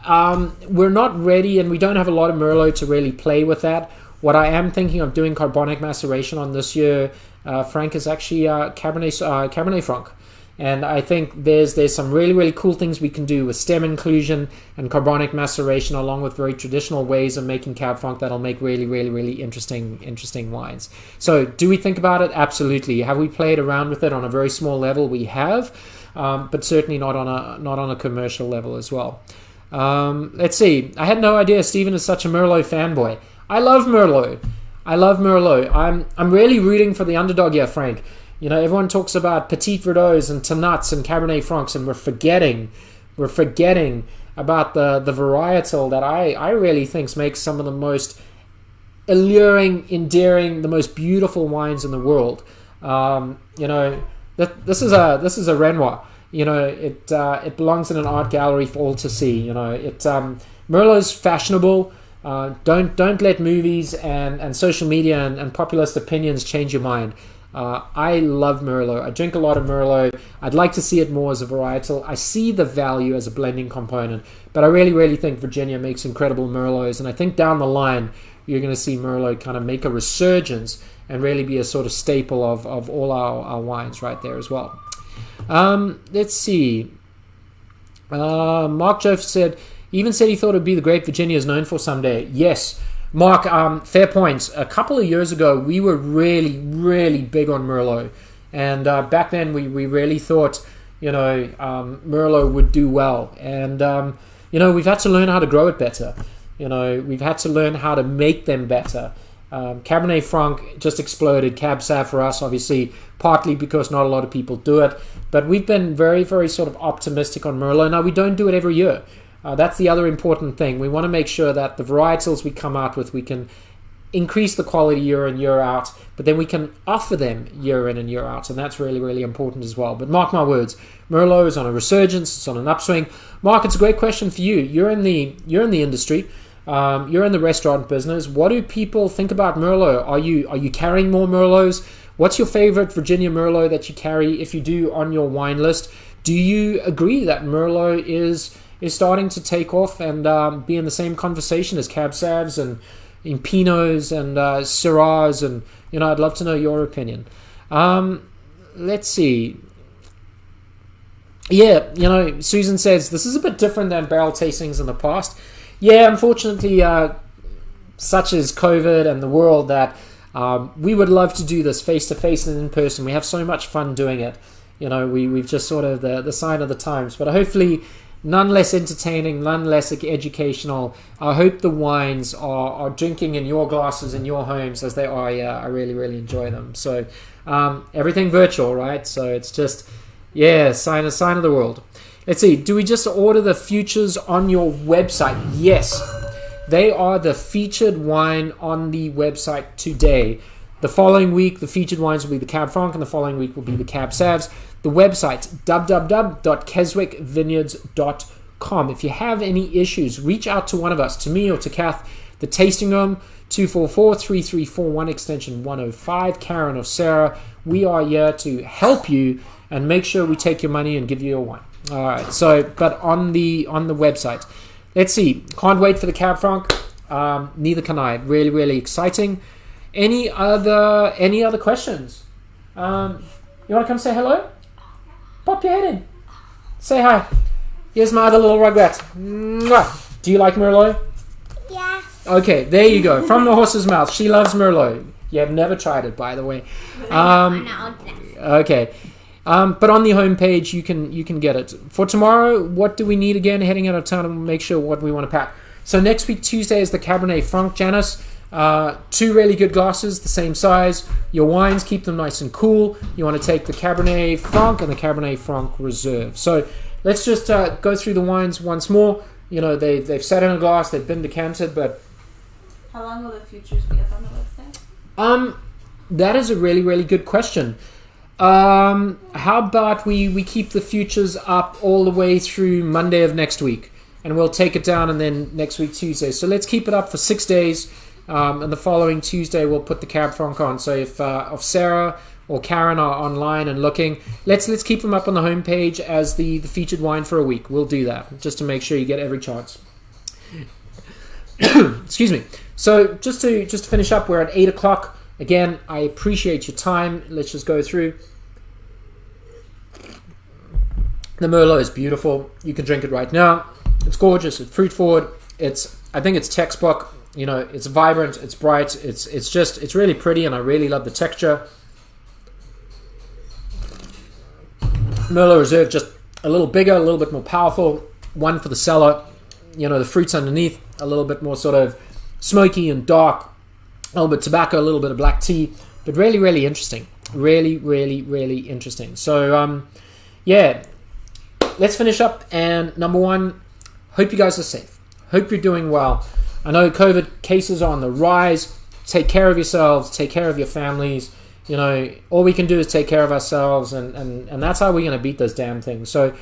We're not ready, and we don't have a lot of Merlot to really play with that. What I am thinking of doing carbonic maceration on this year, Frank, is actually Cabernet Franc. And I think there's some really, really cool things we can do with stem inclusion and carbonic maceration, along with very traditional ways of making Cab Franc that'll make really, really, really interesting wines. So do we think about it? Absolutely. Have we played around with it on a very small level? We have, but certainly not on a commercial level as well. Let's see. I had no idea Stephen is such a Merlot fanboy. I love Merlot. I'm really rooting for the underdog here, Frank. Everyone talks about Petit Verdot and Tannins and Cabernet Francs, and we're forgetting about the varietal that I really think makes some of the most alluring, endearing, the most beautiful wines in the world. This is a Renoir. It belongs in an art gallery for all to see. Merlot's fashionable. Don't let movies and social media and populist opinions change your mind. I love Merlot. I drink a lot of Merlot. I'd like to see it more as a varietal. I see the value as a blending component, but I really, really think Virginia makes incredible Merlots, and I think down the line you're going to see Merlot kind of make a resurgence and really be a sort of staple of all our wines right there as well. Let's see. Mark Joseph said he thought it would be the grape Virginia is known for someday. Yes, Mark, fair point. A couple of years ago, we were really, really big on Merlot. And back then, we really thought, Merlot would do well. And, we've had to learn how to grow it better. We've had to learn how to make them better. Cabernet Franc just exploded. Cab Sav for us, obviously, partly because not a lot of people do it. But we've been very, very sort of optimistic on Merlot. Now, we don't do it every year. That's the other important thing. We want to make sure that the varietals we come out with, we can increase the quality year in, year out, but then we can offer them year in and year out, and that's really, really important as well. But mark my words, Merlot is on a resurgence, it's on an upswing. Mark, it's a great question for you. You're in the industry, you're in the restaurant business. What do people think about Merlot? Are you carrying more Merlots? What's your favorite Virginia Merlot that you carry, if you do, on your wine list? Do you agree that Merlot is starting to take off and be in the same conversation as Cab Savs and Pinots and Syrahs, and I'd love to know your opinion. Let's see. Yeah, Susan says this is a bit different than barrel tastings in the past. Yeah, unfortunately, such as COVID and the world, that we would love to do this face to face and in person. We have so much fun doing it. We've just sort of the sign of the times, but hopefully none less entertaining, none less educational. I hope the wines are drinking in your glasses in your homes as they are. Yeah, I really, really enjoy them. So everything virtual, right? So it's just, sign of the world. Let's see. Do we just order the futures on your website? Yes, they are the featured wine on the website today. The following week, the featured wines will be the Cab Franc, and the following week will be the Cab Savs. The website, www.keswickvineyards.com. If you have any issues, reach out to one of us, to me or to Kath. The Tasting Room, 244-3341, extension 105. Karen or Sarah, we are here to help you and make sure we take your money and give you your wine. All right. So, but on the website, let's see. Can't wait for the Cab Franc. Neither can I. Really, really exciting. Any other questions? You want to come say hello? Pop your head in. Say hi. Here's my other little rugrat. Mwah. Do you like Merlot? Yeah. Okay, there you go. From the horse's mouth. She loves Merlot. You have never tried it, by the way. Okay. But on the homepage, you can get it. For tomorrow, what do we need again? Heading out of town and make sure what we want to pack. So next week, Tuesday, is the Cabernet Franc, Janice. 2 really good glasses, the same size. Your wines, keep them nice and cool. You want to take the Cabernet Franc and the Cabernet Franc Reserve. So let's just go through the wines once more. You know, they've sat in a glass, they've been decanted, but how long will the futures be up on the website? That is a really, really good question. How about we keep the futures up all the way through Monday of next week, and we'll take it down, and then next week Tuesday. So let's keep it up for 6 days, and the following Tuesday we'll put the Cab Franc on. So if Sarah or Karen are online and looking, let's keep them up on the homepage as the featured wine for a week. We'll do that just to make sure you get every chance. Excuse me. So just to finish up, we're at 8 o'clock. Again, I appreciate your time. Let's just go through. The Merlot is beautiful. You can drink it right now. It's gorgeous. It's fruit forward. I think it's textbook. You know, it's vibrant. It's bright. It's really pretty, and I really love the texture. Merlot Reserve, just a little bigger, a little bit more powerful. One for the cellar. You know, the fruits underneath a little bit more sort of smoky and dark. A little bit of tobacco, a little bit of black tea, but really, really interesting. Really, really, really interesting. So, yeah, let's finish up. And number one, hope you guys are safe. Hope you're doing well. I know COVID cases are on the rise. Take care of yourselves. Take care of your families. You know, all we can do is take care of ourselves, and that's how we're going to beat those damn things. So,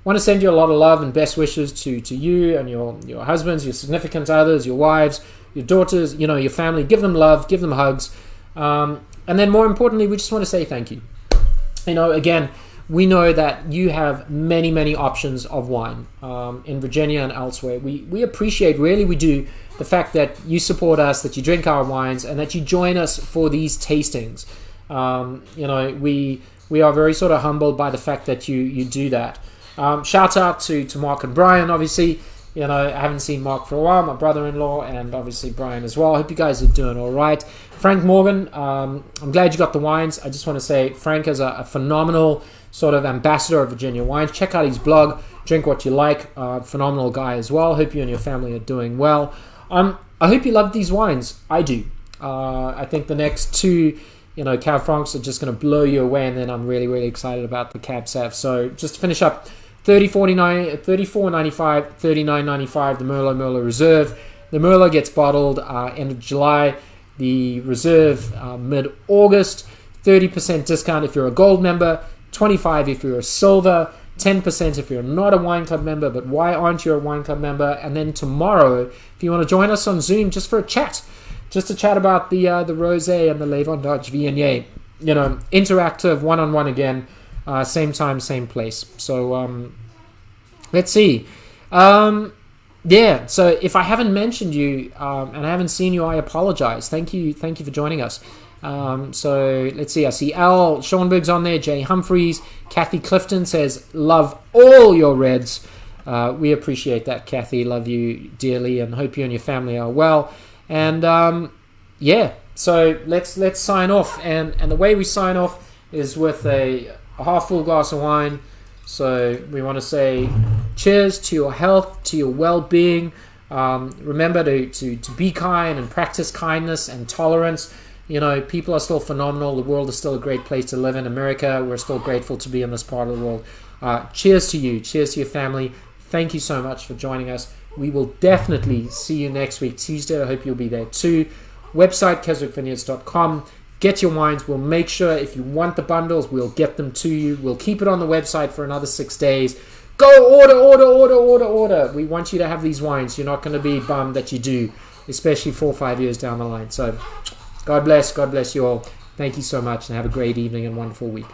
want to send you a lot of love and best wishes to you and your husbands, your significant others, your wives, your daughters, you know, your family. Give them love, give them hugs. And then more importantly, we just want to say thank you. You know, again, we know that you have many, many options of wine in Virginia and elsewhere. We appreciate, really we do, the fact that you support us, that you drink our wines, and that you join us for these tastings. You know, we are very sort of humbled by the fact that you do that. Shout out to Mark and Brian, obviously. You know, I haven't seen Mark for a while, my brother-in-law, and obviously Brian as well. I hope you guys are doing all right. Frank Morgan, I'm glad you got the wines. I just want to say Frank is a phenomenal sort of ambassador of Virginia wines. Check out his blog, Drink What You Like. Phenomenal guy as well. Hope you and your family are doing well. I hope you love these wines. I do. I think the next two, you know, Cab Francs are just going to blow you away, and then I'm really, really excited about the Cab Sav. So just to finish up, $34.95, $39.95, the Merlot Reserve. The Merlot gets bottled end of July. The Reserve mid-August. 30% discount if you're a gold member. 25% if you're a silver. 10% if you're not a wine club member. But why aren't you a wine club member? And then tomorrow, if you want to join us on Zoom just for a chat, just to chat about the Rosé and the Le Vendage Viognier. You know, interactive, one-on-one again. Same time, same place. So, let's see. Yeah, so if I haven't mentioned you and I haven't seen you, I apologize. Thank you for joining us. So let's see. I see Al Schoenberg's on there. Jay Humphreys. Kathy Clifton says, love all your reds. We appreciate that, Kathy. Love you dearly, and hope you and your family are well. And yeah, so let's sign off. And the way we sign off is with a half full glass of wine. So we want to say cheers to your health, to your well-being. Remember to be kind and practice kindness and tolerance. You know, people are still phenomenal. The world is still a great place to live in. America, we're still grateful to be in this part of the world. Cheers to you. Cheers to your family. Thank you so much for joining us. We will definitely see you next week, Tuesday. I hope you'll be there too. Website, keswickvineyards.com. Get your wines. We'll make sure if you want the bundles, we'll get them to you. We'll keep it on the website for another 6 days. Go order. We want you to have these wines. You're not going to be bummed that you do, especially 4 or 5 years down the line. So God bless you all. Thank you so much, and have a great evening and wonderful week.